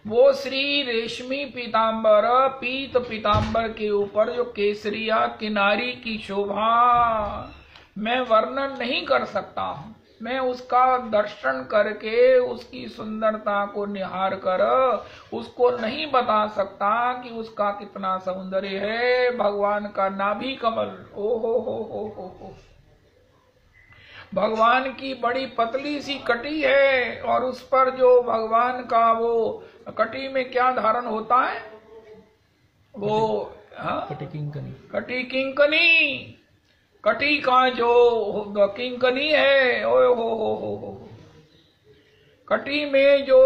वो श्री रेशमी पीतांबर, पीत पीतांबर के ऊपर जो केसरिया किनारी की शोभा मैं वर्णन नहीं कर सकता हूं। मैं उसका दर्शन करके उसकी सुंदरता को निहार कर उसको नहीं बता सकता कि उसका कितना सौंदर्य है। भगवान का नाभि कमल, ओ हो। भगवान की बड़ी पतली सी कटी है, और उस पर जो भगवान का वो कटी में क्या धारण होता है, वो कटी किंकनी, कटी किंकनी, कटी का जो किंकनी है, ओए हो। कटी में जो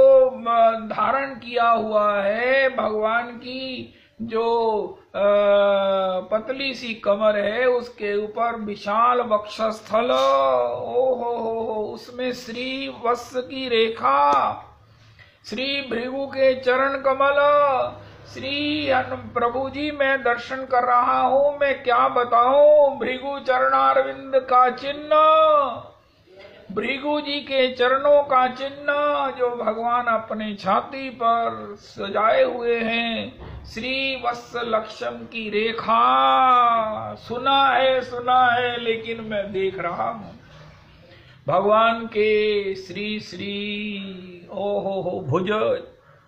धारण किया हुआ है भगवान की, जो पतली सी कमर है, उसके ऊपर विशाल वक्षस्थल, ओ हो, उसमें श्री वत्स की रेखा, श्री भृगु के चरण कमल, श्री प्रभु जी मैं दर्शन कर रहा हूं। मैं क्या बताऊं, भृगु चरणारविंद का चिन्ह, भृगु जी के चरणों का चिन्ह जो भगवान अपने छाती पर सजाए हुए हैं, श्री वत्स लक्ष्म की रेखा। सुना है लेकिन मैं देख रहा हूं भगवान के श्री ओहो भुज,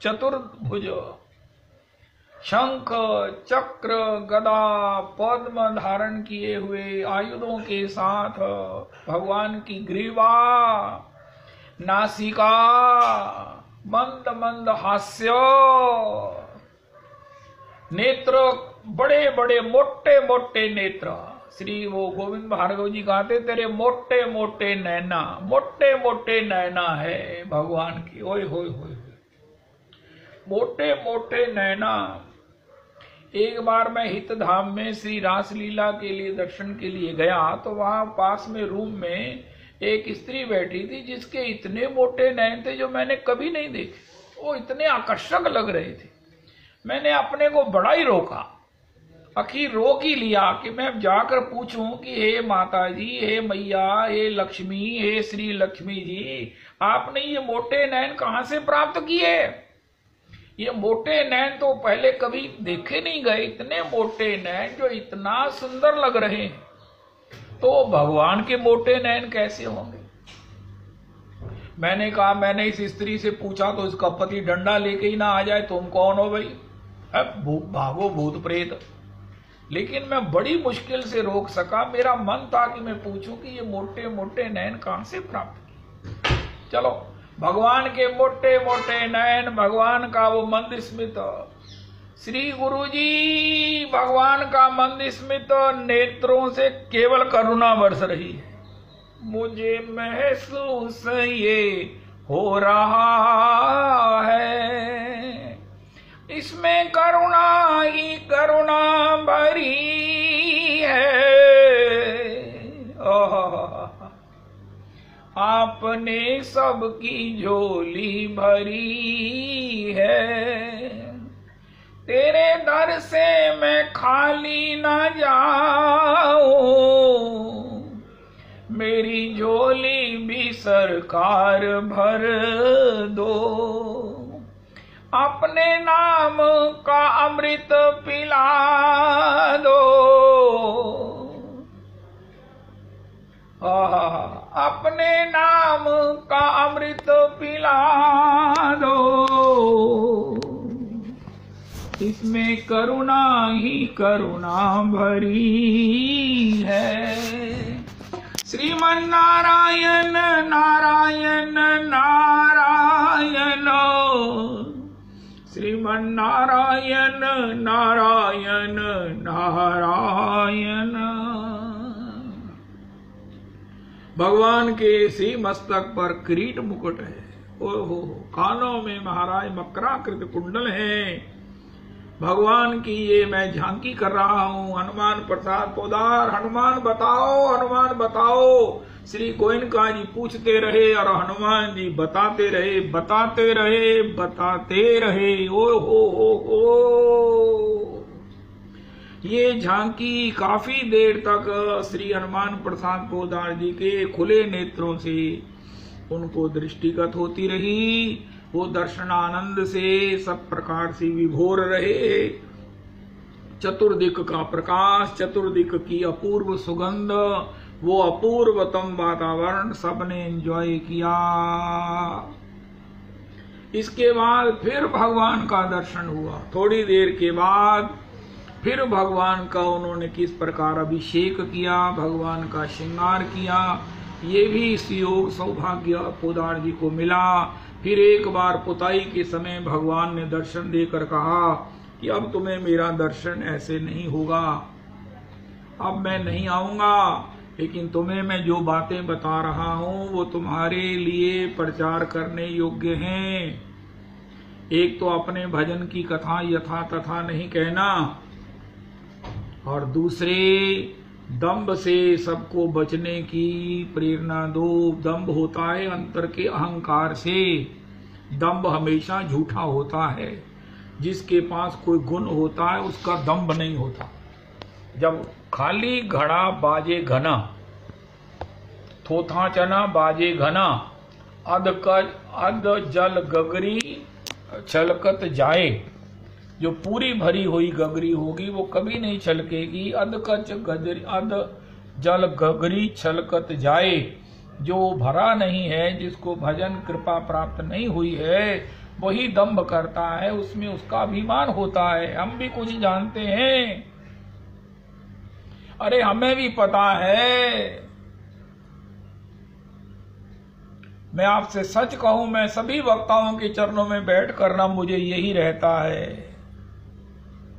चतुर्भुज, शंख चक्र गदा पद्म धारण किए हुए आयुधों के साथ भगवान की ग्रीवा, नासिका मंद मंद हास्य, नेत्र बड़े बड़े मोटे मोटे नेत्र। श्री वो गोविंद भार्गव जी कहते तेरे मोटे मोटे नैना है भगवान की। ओए होए होए, मोटे मोटे नैना। एक बार मैं हितधाम में श्री रासलीला के लिए दर्शन के लिए गया, तो वहां पास में रूम में एक स्त्री बैठी थी जिसके इतने मोटे नैन थे जो मैंने कभी नहीं देखे। वो इतने आकर्षक लग रहे थे। मैंने अपने को बड़ा ही रोका, आखिर रोक ही लिया कि मैं जाकर पूछूं कि हे माता जी, हे मैया, हे लक्ष्मी, हे श्री लक्ष्मी जी, आपने ये मोटे नैन कहां से प्राप्त किए? ये मोटे नैन तो पहले कभी देखे नहीं गए। इतने मोटे नैन जो इतना सुंदर लग रहे हैं, तो भगवान के मोटे नैन कैसे होंगे? मैंने कहा, मैंने इस स्त्री से पूछा तो इसका पति डंडा लेके ही ना आ जाए। तुम कौन हो भाई? भागो भूत प्रेत। लेकिन मैं बड़ी मुश्किल से रोक सका। मेरा मन था कि मैं पूछूं कि ये मोटे मोटे नैन कहां से प्राप्त किए। चलो, भगवान के मोटे मोटे नयन, भगवान का वो मंद स्मित। श्री गुरु जी, भगवान का मंद स्मित नेत्रों से केवल करुणा बरस रही है। मुझे महसूस ये हो रहा है, इसमें करुणा ही करुणा भरी है। आपने सबकी झोली भरी है, तेरे दर से मैं खाली ना जाऊं, मेरी झोली भी सरकार भर दो, अपने नाम का अमृत पिला दो, अपने नाम का अमृत पिला दो, इसमें करुणा ही करुणा भरी है। श्रीमन नारायण नारायण नारायण, श्रीमन नारायण नारायण नारायण। भगवान के श्री मस्तक पर किरीट मुकुट है। ओहो, कानों में महाराज मकराकृत कुंडल है। भगवान की ये मैं झांकी कर रहा हूँ। हनुमान प्रसाद पोदार, हनुमान बताओ, हनुमान बताओ। श्री गोयनका जी पूछते रहे और हनुमान जी बताते रहे, बताते रहे, बताते रहे। ओ हो। ये झांकी काफी देर तक श्री हनुमान प्रसाद पोदार जी के खुले नेत्रों से उनको दृष्टिगत होती रही। वो दर्शनानंद से सब प्रकार से विभोर रहे। चतुर्दिक का प्रकाश, चतुर्दिक की अपूर्व सुगंध, वो अपूर्वतम वातावरण सबने एंजॉय किया। इसके बाद फिर भगवान का दर्शन हुआ। थोड़ी देर के बाद फिर भगवान का उन्होंने किस प्रकार अभिषेक किया, भगवान का श्रृंगार किया, ये भी इस योग सौभाग्य पोदार जी को मिला। फिर एक बार पुताई के समय भगवान ने दर्शन देकर कहा कि अब तुम्हें मेरा दर्शन ऐसे नहीं होगा, अब मैं नहीं आऊंगा, लेकिन तुम्हें मैं जो बातें बता रहा हूं वो तुम्हारे लिए प्रचार करने योग्य हैं। एक तो अपने भजन की कथा यथा तथा नहीं कहना, और दूसरे दंभ से सबको बचने की प्रेरणा दो। दंभ होता है अंतर के अहंकार से। दंभ हमेशा झूठा होता है। जिसके पास कोई गुण होता है उसका दंभ नहीं होता। जब खाली घड़ा बाजे घना, थोथा चना बाजे घना, अध जल गगरी छलकत जाए। जो पूरी भरी हुई गगरी होगी वो कभी नहीं छलकेगी। अध जल गगरी छलकत जाए। जो भरा नहीं है, जिसको भजन कृपा प्राप्त नहीं हुई है, वही दंभ करता है, उसमें उसका अभिमान होता है। हम भी कुछ जानते हैं, अरे हमें भी पता है। मैं आपसे सच कहूं, मैं सभी वक्ताओं के चरणों में बैठ कर ना मुझे यही रहता है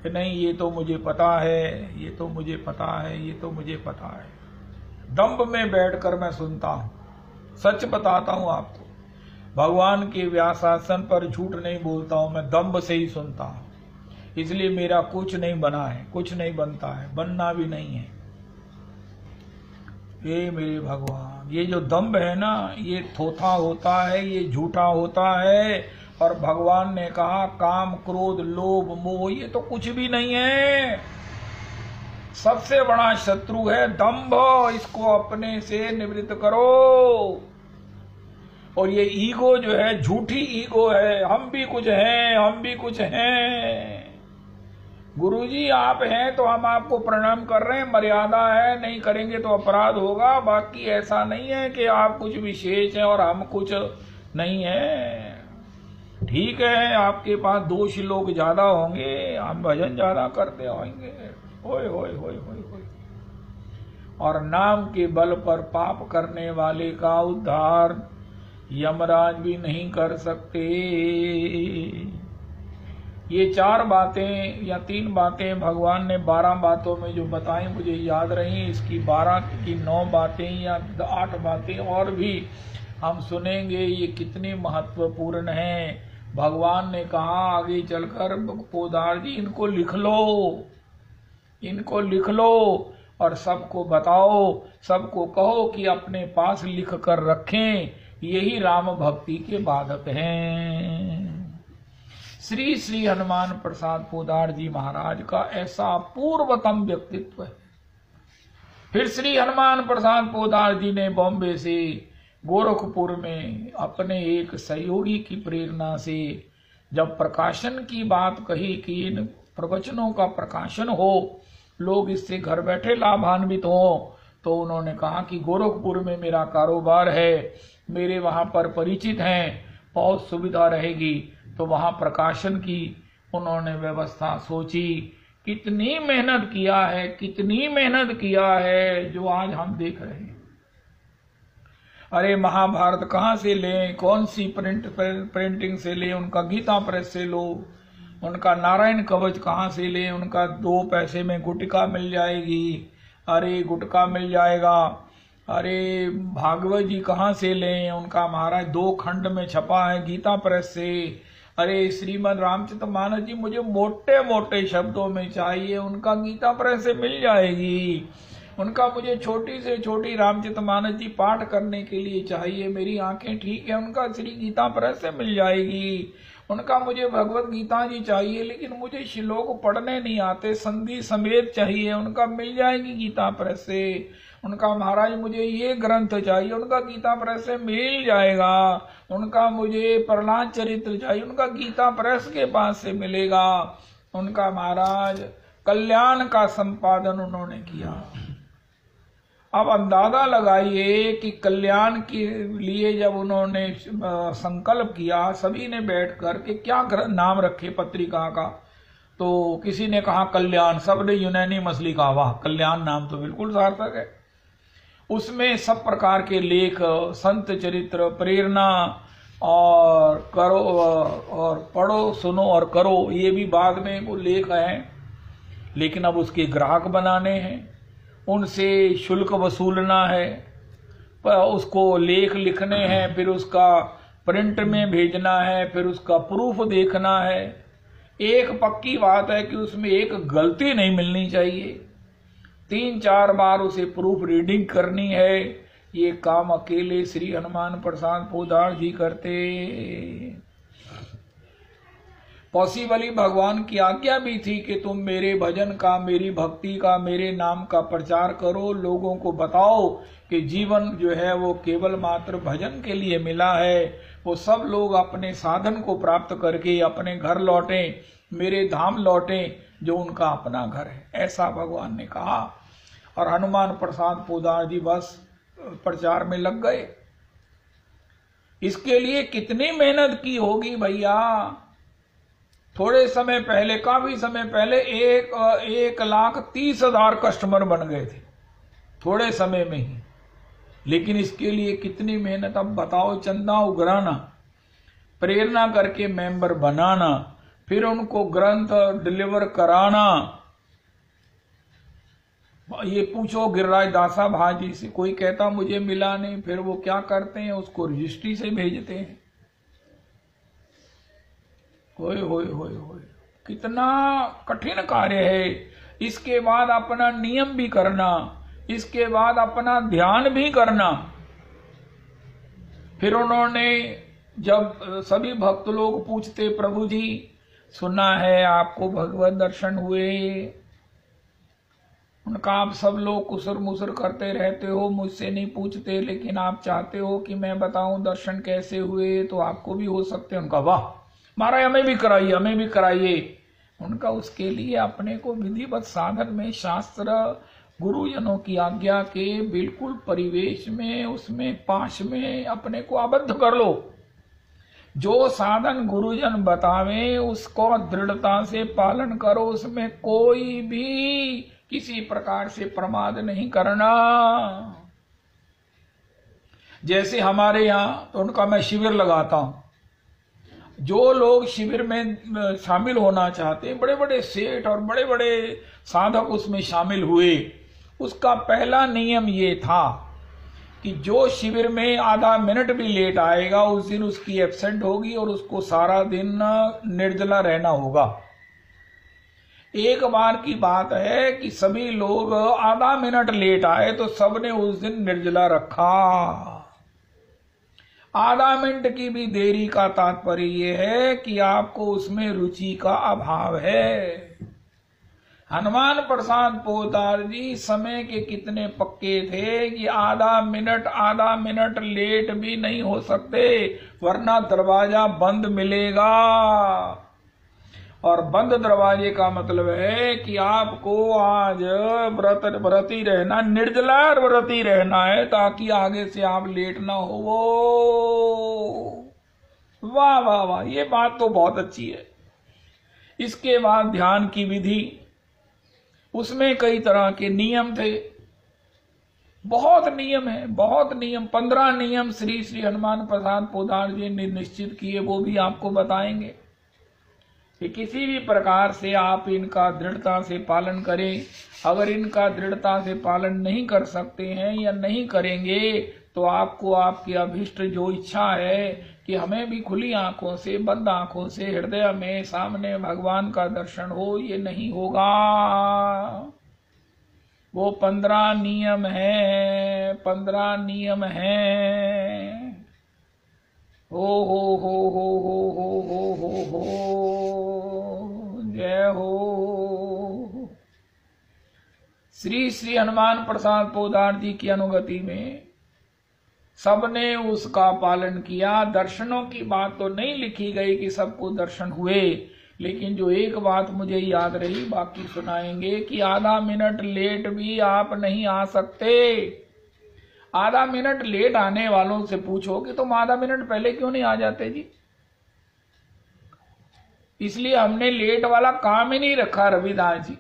कि नहीं, ये तो मुझे पता है, ये तो मुझे पता है, ये तो मुझे पता है। दंभ में बैठकर मैं सुनता हूं, सच बताता हूं आपको। भगवान के व्यासासन पर झूठ नहीं बोलता हूं, मैं दंभ से ही सुनता हूं। इसलिए मेरा कुछ नहीं बना है, कुछ नहीं बनता है, बनना भी नहीं है। ये मेरे भगवान, ये जो दंभ है ना, ये थोथा होता है, ये झूठा होता है। और भगवान ने कहा काम, क्रोध, लोभ, मोह ये तो कुछ भी नहीं है। सबसे बड़ा शत्रु है दंभ। इसको अपने से निवृत्त करो। और ये ईगो जो है, झूठी ईगो है, हम भी कुछ हैं, हम भी कुछ हैं। गुरुजी आप हैं तो हम आपको प्रणाम कर रहे हैं, मर्यादा है, नहीं करेंगे तो अपराध होगा। बाकी ऐसा नहीं है कि आप कुछ विशेष हैं और हम कुछ नहीं है। ठीक है, आपके पास दोष लोग ज्यादा होंगे, हम भजन ज्यादा करते होंगे। होय होय होय होय होय। और नाम के बल पर पाप करने वाले का उद्धार यमराज भी नहीं कर सकते। ये 4 बातें या 3 बातें भगवान ने 12 बातों में जो बताई मुझे याद रही। इसकी 12 की 9 बातें या 8 बातें और भी हम सुनेंगे। ये कितनी महत्वपूर्ण हैं। भगवान ने कहा आगे चलकर, पोदार जी इनको लिख लो, इनको लिख लो और सबको बताओ, सबको कहो कि अपने पास लिख कर रखें। यही राम भक्ति के बाधक हैं। श्री श्री हनुमान प्रसाद पोदार जी महाराज का ऐसा पूर्वतम व्यक्तित्व है। फिर श्री हनुमान प्रसाद पोदार जी ने बॉम्बे से गोरखपुर में अपने एक सहयोगी की प्रेरणा से जब प्रकाशन की बात कही कि इन प्रवचनों का प्रकाशन हो, लोग इससे घर बैठे लाभान्वित हो, तो उन्होंने कहा कि गोरखपुर में मेरा कारोबार है, मेरे वहां पर परिचित हैं, बहुत सुविधा रहेगी। तो वहां प्रकाशन की उन्होंने व्यवस्था सोची। कितनी मेहनत किया है, कितनी मेहनत किया है, जो आज हम देख रहे हैं। अरे महाभारत कहाँ से लें, कौन सी प्रिंटिंग से लें, उनका गीता प्रेस से लो, उनका नारायण कवच कहाँ से लें, उनका 2 पैसे में गुटका मिल जाएगी, अरे गुटका मिल जाएगा। अरे भागवत जी कहाँ से लें, उनका महाराज 2 खंड में छपा है गीता प्रेस से। अरे श्रीमद् रामचरितमानस जी मुझे मोटे मोटे शब्दों में चाहिए, उनका गीता प्रेस से मिल जाएगी। उनका मुझे छोटी से छोटी रामचरितमानस जी पाठ करने के लिए चाहिए, मेरी आंखें ठीक है, उनका श्री गीता प्रेस से मिल जाएगी। उनका मुझे भगवत गीता जी चाहिए, लेकिन मुझे श्लोक पढ़ने नहीं आते, संधि समेत चाहिए, उनका मिल जाएगी गीता प्रेस से। उनका महाराज मुझे ये ग्रंथ चाहिए, उनका गीता प्रेस से मिल जाएगा। उनका मुझे प्रहलाद चरित्र चाहिए, उनका गीता प्रेस के पास से मिलेगा। उनका महाराज कल्याण का संपादन उन्होंने किया। अब अंदाजा लगाइए कि कल्याण के लिए जब उन्होंने संकल्प किया, सभी ने बैठकर के क्या नाम रखे पत्रिका का, तो किसी ने कहा कल्याण, सबने यूनानिमसली कहा वाह कल्याण नाम तो बिल्कुल सार्थक है। उसमें सब प्रकार के लेख, संत चरित्र, प्रेरणा और करो और पढ़ो, सुनो और करो, ये भी बाद में वो लेख हैं। लेकिन अब उसके ग्राहक बनाने हैं, उनसे शुल्क वसूलना है, उसको लेख लिखने हैं, फिर उसका प्रिंट में भेजना है, फिर उसका प्रूफ देखना है। एक पक्की बात है कि उसमें एक गलती नहीं मिलनी चाहिए। 3-4 बार उसे प्रूफ रीडिंग करनी है। ये काम अकेले श्री हनुमान प्रसाद पोदार जी करते। पॉसिबली भगवान की आज्ञा भी थी कि तुम मेरे भजन का, मेरी भक्ति का, मेरे नाम का प्रचार करो, लोगों को बताओ कि जीवन जो है वो केवल मात्र भजन के लिए मिला है। वो सब लोग अपने साधन को प्राप्त करके अपने घर लौटें, मेरे धाम लौटें जो उनका अपना घर है, ऐसा भगवान ने कहा। और हनुमान प्रसाद पोदार जी बस प्रचार में लग गए। इसके लिए कितनी मेहनत की होगी भैया। थोड़े समय पहले, काफी समय पहले 1,30,000 कस्टमर बन गए थे, थोड़े समय में ही। लेकिन इसके लिए कितनी मेहनत, अब बताओ, चंदा उगराना, प्रेरणा करके मेंबर बनाना, फिर उनको ग्रंथ डिलीवर कराना। ये पूछो गिरिराज दासा भाजी से, कोई कहता मुझे मिला नहीं, फिर वो क्या करते हैं, उसको रजिस्ट्री से भेजते हैं। होए होए होए होए, कितना कठिन कार्य है। इसके बाद अपना नियम भी करना, इसके बाद अपना ध्यान भी करना। फिर उन्होंने, जब सभी भक्त लोग पूछते, प्रभु जी सुना है आपको भगवत दर्शन हुए, उनका आप सब लोग कुसर मुसर करते रहते हो, मुझसे नहीं पूछते, लेकिन आप चाहते हो कि मैं बताऊं दर्शन कैसे हुए, तो आपको भी हो सकते हैं। उनका वाह महाराज, हमें भी कराइए, हमें भी कराइए। उनका उसके लिए अपने को विधिवत साधन में, शास्त्र गुरुजनों की आज्ञा के बिल्कुल परिवेश में, उसमें पाश में अपने को आबद्ध कर लो। जो साधन गुरुजन बतावे उसको दृढ़ता से पालन करो, उसमें कोई भी किसी प्रकार से प्रमाद नहीं करना। जैसे हमारे यहाँ, तो उनका मैं शिविर लगाता हूं, जो लोग शिविर में शामिल होना चाहते हैं, बड़े बड़े सेठ और बड़े बड़े साधक उसमें शामिल हुए, उसका पहला नियम ये था कि जो शिविर में आधा मिनट भी लेट आएगा उस दिन उसकी एब्सेंट होगी और उसको सारा दिन निर्जला रहना होगा। एक बार की बात है कि सभी लोग आधा मिनट लेट आए तो सबने उस दिन निर्जला रखा। आधा मिनट की भी देरी का तात्पर्य यह है कि आपको उसमें रुचि का अभाव है। हनुमान प्रसाद पोदार जी समय के कितने पक्के थे कि आधा मिनट लेट भी नहीं हो सकते, वरना दरवाजा बंद मिलेगा। और बंद दरवाजे का मतलब है कि आपको आज व्रती रहना, निर्जला व्रती रहना है, ताकि आगे से आप लेट ना हो। वाह वाह वाह, ये बात तो बहुत अच्छी है। इसके बाद ध्यान की विधि, उसमें कई तरह के नियम थे, बहुत नियम है, बहुत नियम। 15 नियम श्री श्री हनुमान प्रसाद पोदार जी ने निश्चित किए, वो भी आपको बताएंगे कि किसी भी प्रकार से आप इनका दृढ़ता से पालन करें। अगर इनका दृढ़ता से पालन नहीं कर सकते हैं या नहीं करेंगे तो आपको आपकी अभिष्ट जो इच्छा है कि हमें भी खुली आंखों से, बंद आंखों से हृदय में सामने भगवान का दर्शन हो, ये नहीं होगा। वो 15 नियम है, 15 नियम है। हो जय हो। श्री श्री हनुमान प्रसाद पोदार जी की अनुगति में सबने उसका पालन किया। दर्शनों की बात तो नहीं लिखी गई कि सबको दर्शन हुए, लेकिन जो एक बात मुझे याद रही, बाकी सुनाएंगे कि आधा मिनट लेट भी आप नहीं आ सकते। आधा मिनट लेट आने वालों से पूछो कि तुम आधा मिनट पहले क्यों नहीं आ जाते जी। इसलिए हमने लेट वाला काम ही नहीं रखा रविदास जी।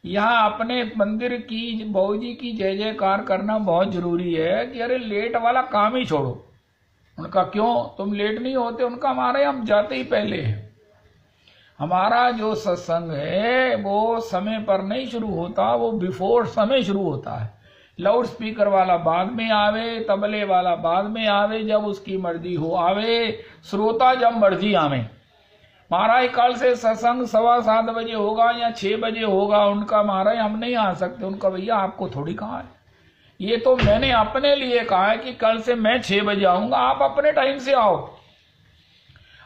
यहाँ अपने मंदिर की, बाबूजी की जय जयकार करना बहुत जरूरी है कि अरे लेट वाला काम ही छोड़ो। उनका क्यों तुम लेट नहीं होते? उनका हमारे हम जाते ही पहले हैं। हमारा जो सत्संग है वो समय पर नहीं शुरू होता, वो बिफोर समय शुरू होता है। लाउड स्पीकर वाला बाद में आवे, तबले वाला बाद में आवे, जब उसकी मर्जी हो आवे, श्रोता जब मर्जी आवे। महाराज कल से सत्संग 7:15 बजे होगा या 6 बजे होगा, उनका महाराज हम नहीं आ सकते। उनका भैया आपको थोड़ी कहा है, ये तो मैंने अपने लिए कहा है कि कल से मैं 6 बजे आऊंगा, आप अपने टाइम से आओ,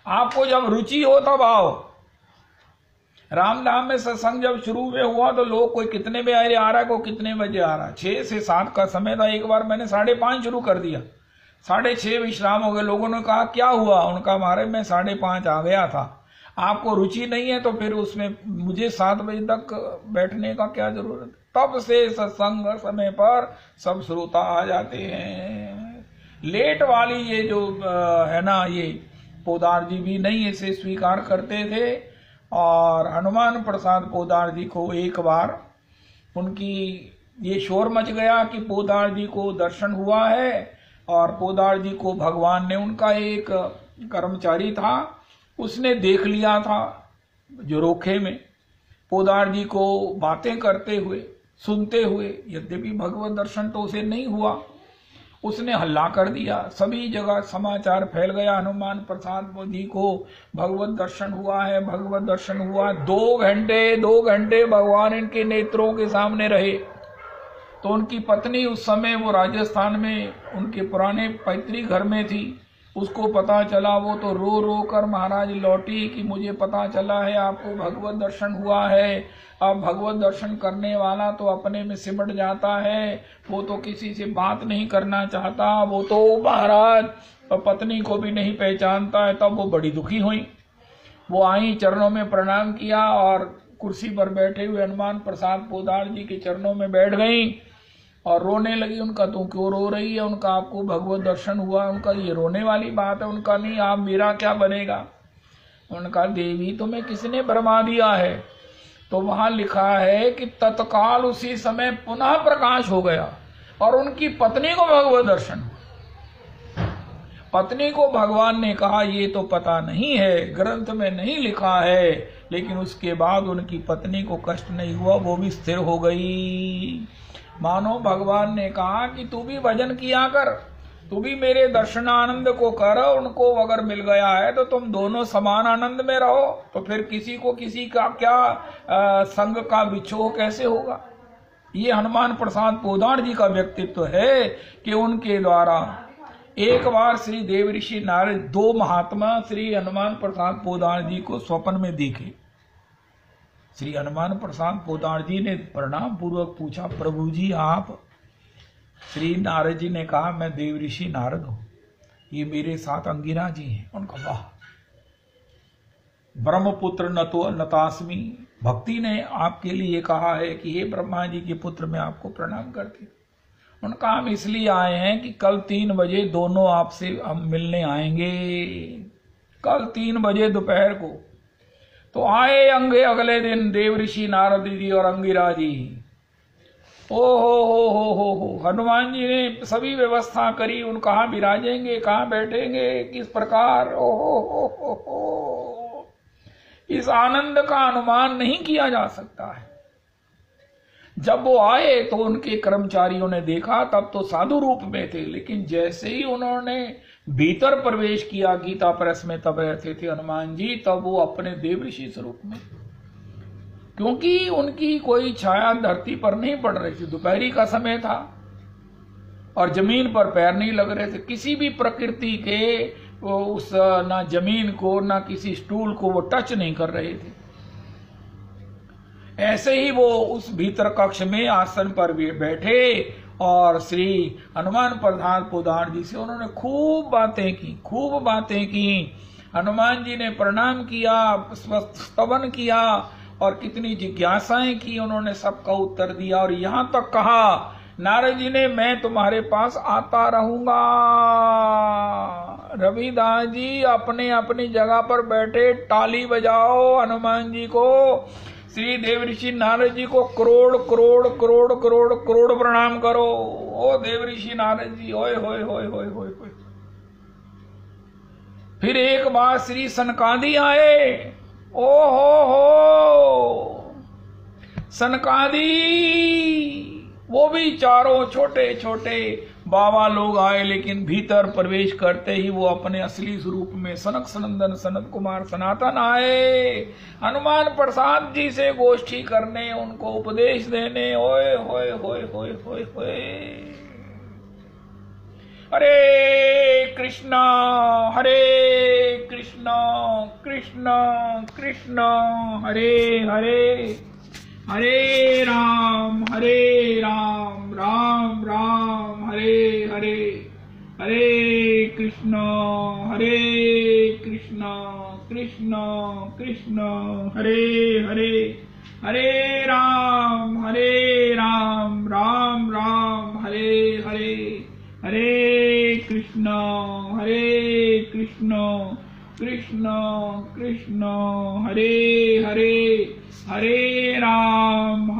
आपको जब रुचि हो तब आओ। रामधाम में सत्संग जब शुरू में हुआ तो लोग कोई कितने बजे आ रहा है, कोई कितने बजे आ रहा है। 6 से 7 का समय था। एक बार मैंने 5:30 शुरू कर दिया, 6:30 विश्राम हो गए। लोगों ने कहा क्या हुआ? उनका महाराज मैं 5:30 आ गया था। आपको रुचि नहीं है तो फिर उसमें मुझे 7 बजे तक बैठने का क्या जरूरत? तब से सत्संग समय पर सब श्रोता आ जाते हैं। लेट वाली ये जो है ना, ये पोदार जी भी नहीं इसे स्वीकार करते थे। और हनुमान प्रसाद पोदार जी को एक बार उनकी ये शोर मच गया कि पोदार जी को दर्शन हुआ है, और पोदार जी को भगवान ने, उनका एक कर्मचारी था उसने देख लिया था जोरोखे में पोदार जी को बातें करते हुए, सुनते हुए। यद्यपि भगवत दर्शन तो उसे नहीं हुआ, उसने हल्ला कर दिया, सभी जगह समाचार फैल गया हनुमान प्रसाद जी को भगवत दर्शन हुआ है, भगवत दर्शन हुआ। 2 घंटे भगवान इनके नेत्रों के सामने रहे। तो उनकी पत्नी उस समय वो राजस्थान में उनके पुराने पैतृक घर में थी, उसको पता चला, वो तो रो रो कर महाराज लौटी कि मुझे पता चला है आपको भगवत दर्शन हुआ है। अब भगवत दर्शन करने वाला तो अपने में सिमट जाता है, वो तो किसी से बात नहीं करना चाहता, वो तो महाराज पत्नी को भी नहीं पहचानता है। तब वो बड़ी दुखी हुई, वो आई, चरणों में प्रणाम किया और कुर्सी पर बैठे हुए हनुमान प्रसाद पोदार जी के चरणों में बैठ गई और रोने लगी। उनका तुम क्यों रो रही है? उनका आपको भगवत दर्शन हुआ। उनका ये रोने वाली बात है। उनका नहीं, आप मेरा क्या बनेगा? उनका देवी तुम्हें किसने भरमा दिया है? तो वहां लिखा है कि तत्काल उसी समय पुनः प्रकाश हो गया और उनकी पत्नी को भगवत दर्शन हुआ। पत्नी को भगवान ने कहा ये तो पता नहीं है, ग्रंथ में नहीं लिखा है, लेकिन उसके बाद उनकी पत्नी को कष्ट नहीं हुआ, वो भी स्थिर हो गई। मानो भगवान ने कहा कि तू भी भजन किया कर, तू भी मेरे दर्शन आनंद को कर, उनको अगर मिल गया है तो तुम दोनों समान आनंद में रहो, तो फिर किसी को किसी का क्या संग का विछोह कैसे होगा। ये हनुमान प्रसाद पोदार जी का व्यक्तित्व है कि उनके द्वारा एक बार श्री देव ऋषि नारद, 2 महात्मा श्री हनुमान प्रसाद पोदार जी को स्वप्न में दिखे। श्री हनुमान प्रसाद पोदार जी ने प्रणाम पूर्वक पूछा, प्रभु जी आप? श्री नारद जी ने कहा मैं देव ऋषि नारद हूं, ये मेरे साथ अंगिरा जी हैं। उनका वाह, ब्रह्मपुत्र नतास्मि, भक्ति ने आपके लिए कहा है कि हे ब्रह्मा जी के पुत्र मैं आपको प्रणाम करती हूँ। उनका हम इसलिए आए हैं कि कल 3 बजे दोनों आपसे हम मिलने आएंगे, कल 3 बजे दोपहर को। तो आए अगले दिन देव ऋषि नारद जी और अंगिरा जी। ओ हो, हनुमान जी ने सभी व्यवस्था करी, उन कहाँ विराजेंगे, कहाँ बैठेंगे, किस प्रकार। ओ हो, इस आनंद का अनुमान नहीं किया जा सकता है। जब वो आए तो उनके कर्मचारियों ने देखा, तब तो साधु रूप में थे, लेकिन जैसे ही उन्होंने भीतर प्रवेश किया, गीता प्रेस में तब रहते थे हनुमान जी, तब वो अपने देव ऋषि स्वरूप में, क्योंकि उनकी कोई छाया धरती पर नहीं पड़ रही थी, दोपहरी का समय था और जमीन पर पैर नहीं लग रहे थे, किसी भी प्रकृति के उस ना जमीन को ना किसी स्टूल को वो टच नहीं कर रहे थे। ऐसे ही वो उस भीतर कक्ष में आसन पर भी बैठे और श्री हनुमान प्रसाद पोदार जी से उन्होंने खूब बातें की। हनुमान जी ने प्रणाम किया, स्तवन किया और कितनी जिज्ञासाएं की, उन्होंने सबका उत्तर दिया। और यहां तक कहा नारद जी ने, मैं तुम्हारे पास आता रहूंगा। रविदास जी अपने अपनी जगह पर बैठे, ताली बजाओ, हनुमान जी को, श्री देव ऋषि नारद जी को करोड़ करोड़ करोड़ करोड़ करोड़ प्रणाम करो। ओ देव ऋषि नारद जी, ओए होए होए होए होए होए। फिर एक बार श्री सनकादि आए। ओ हो, सनकादि, वो भी चारों छोटे छोटे बाबा लोग आए, लेकिन भीतर प्रवेश करते ही वो अपने असली स्वरूप में सनक सनंदन सनत कुमार सनातन आए, हनुमान प्रसाद जी से गोष्ठी करने, उनको उपदेश देने। ओए होए होए होए होए होए। हरे कृष्णा कृष्णा कृष्णा हरे हरे, हरे राम राम राम हरे हरे, हरे कृष्णा कृष्णा कृष्णा हरे हरे, हरे राम राम राम हरे हरे, हरे कृष्णा कृष्णा कृष्णा हरे हरे, हरे राम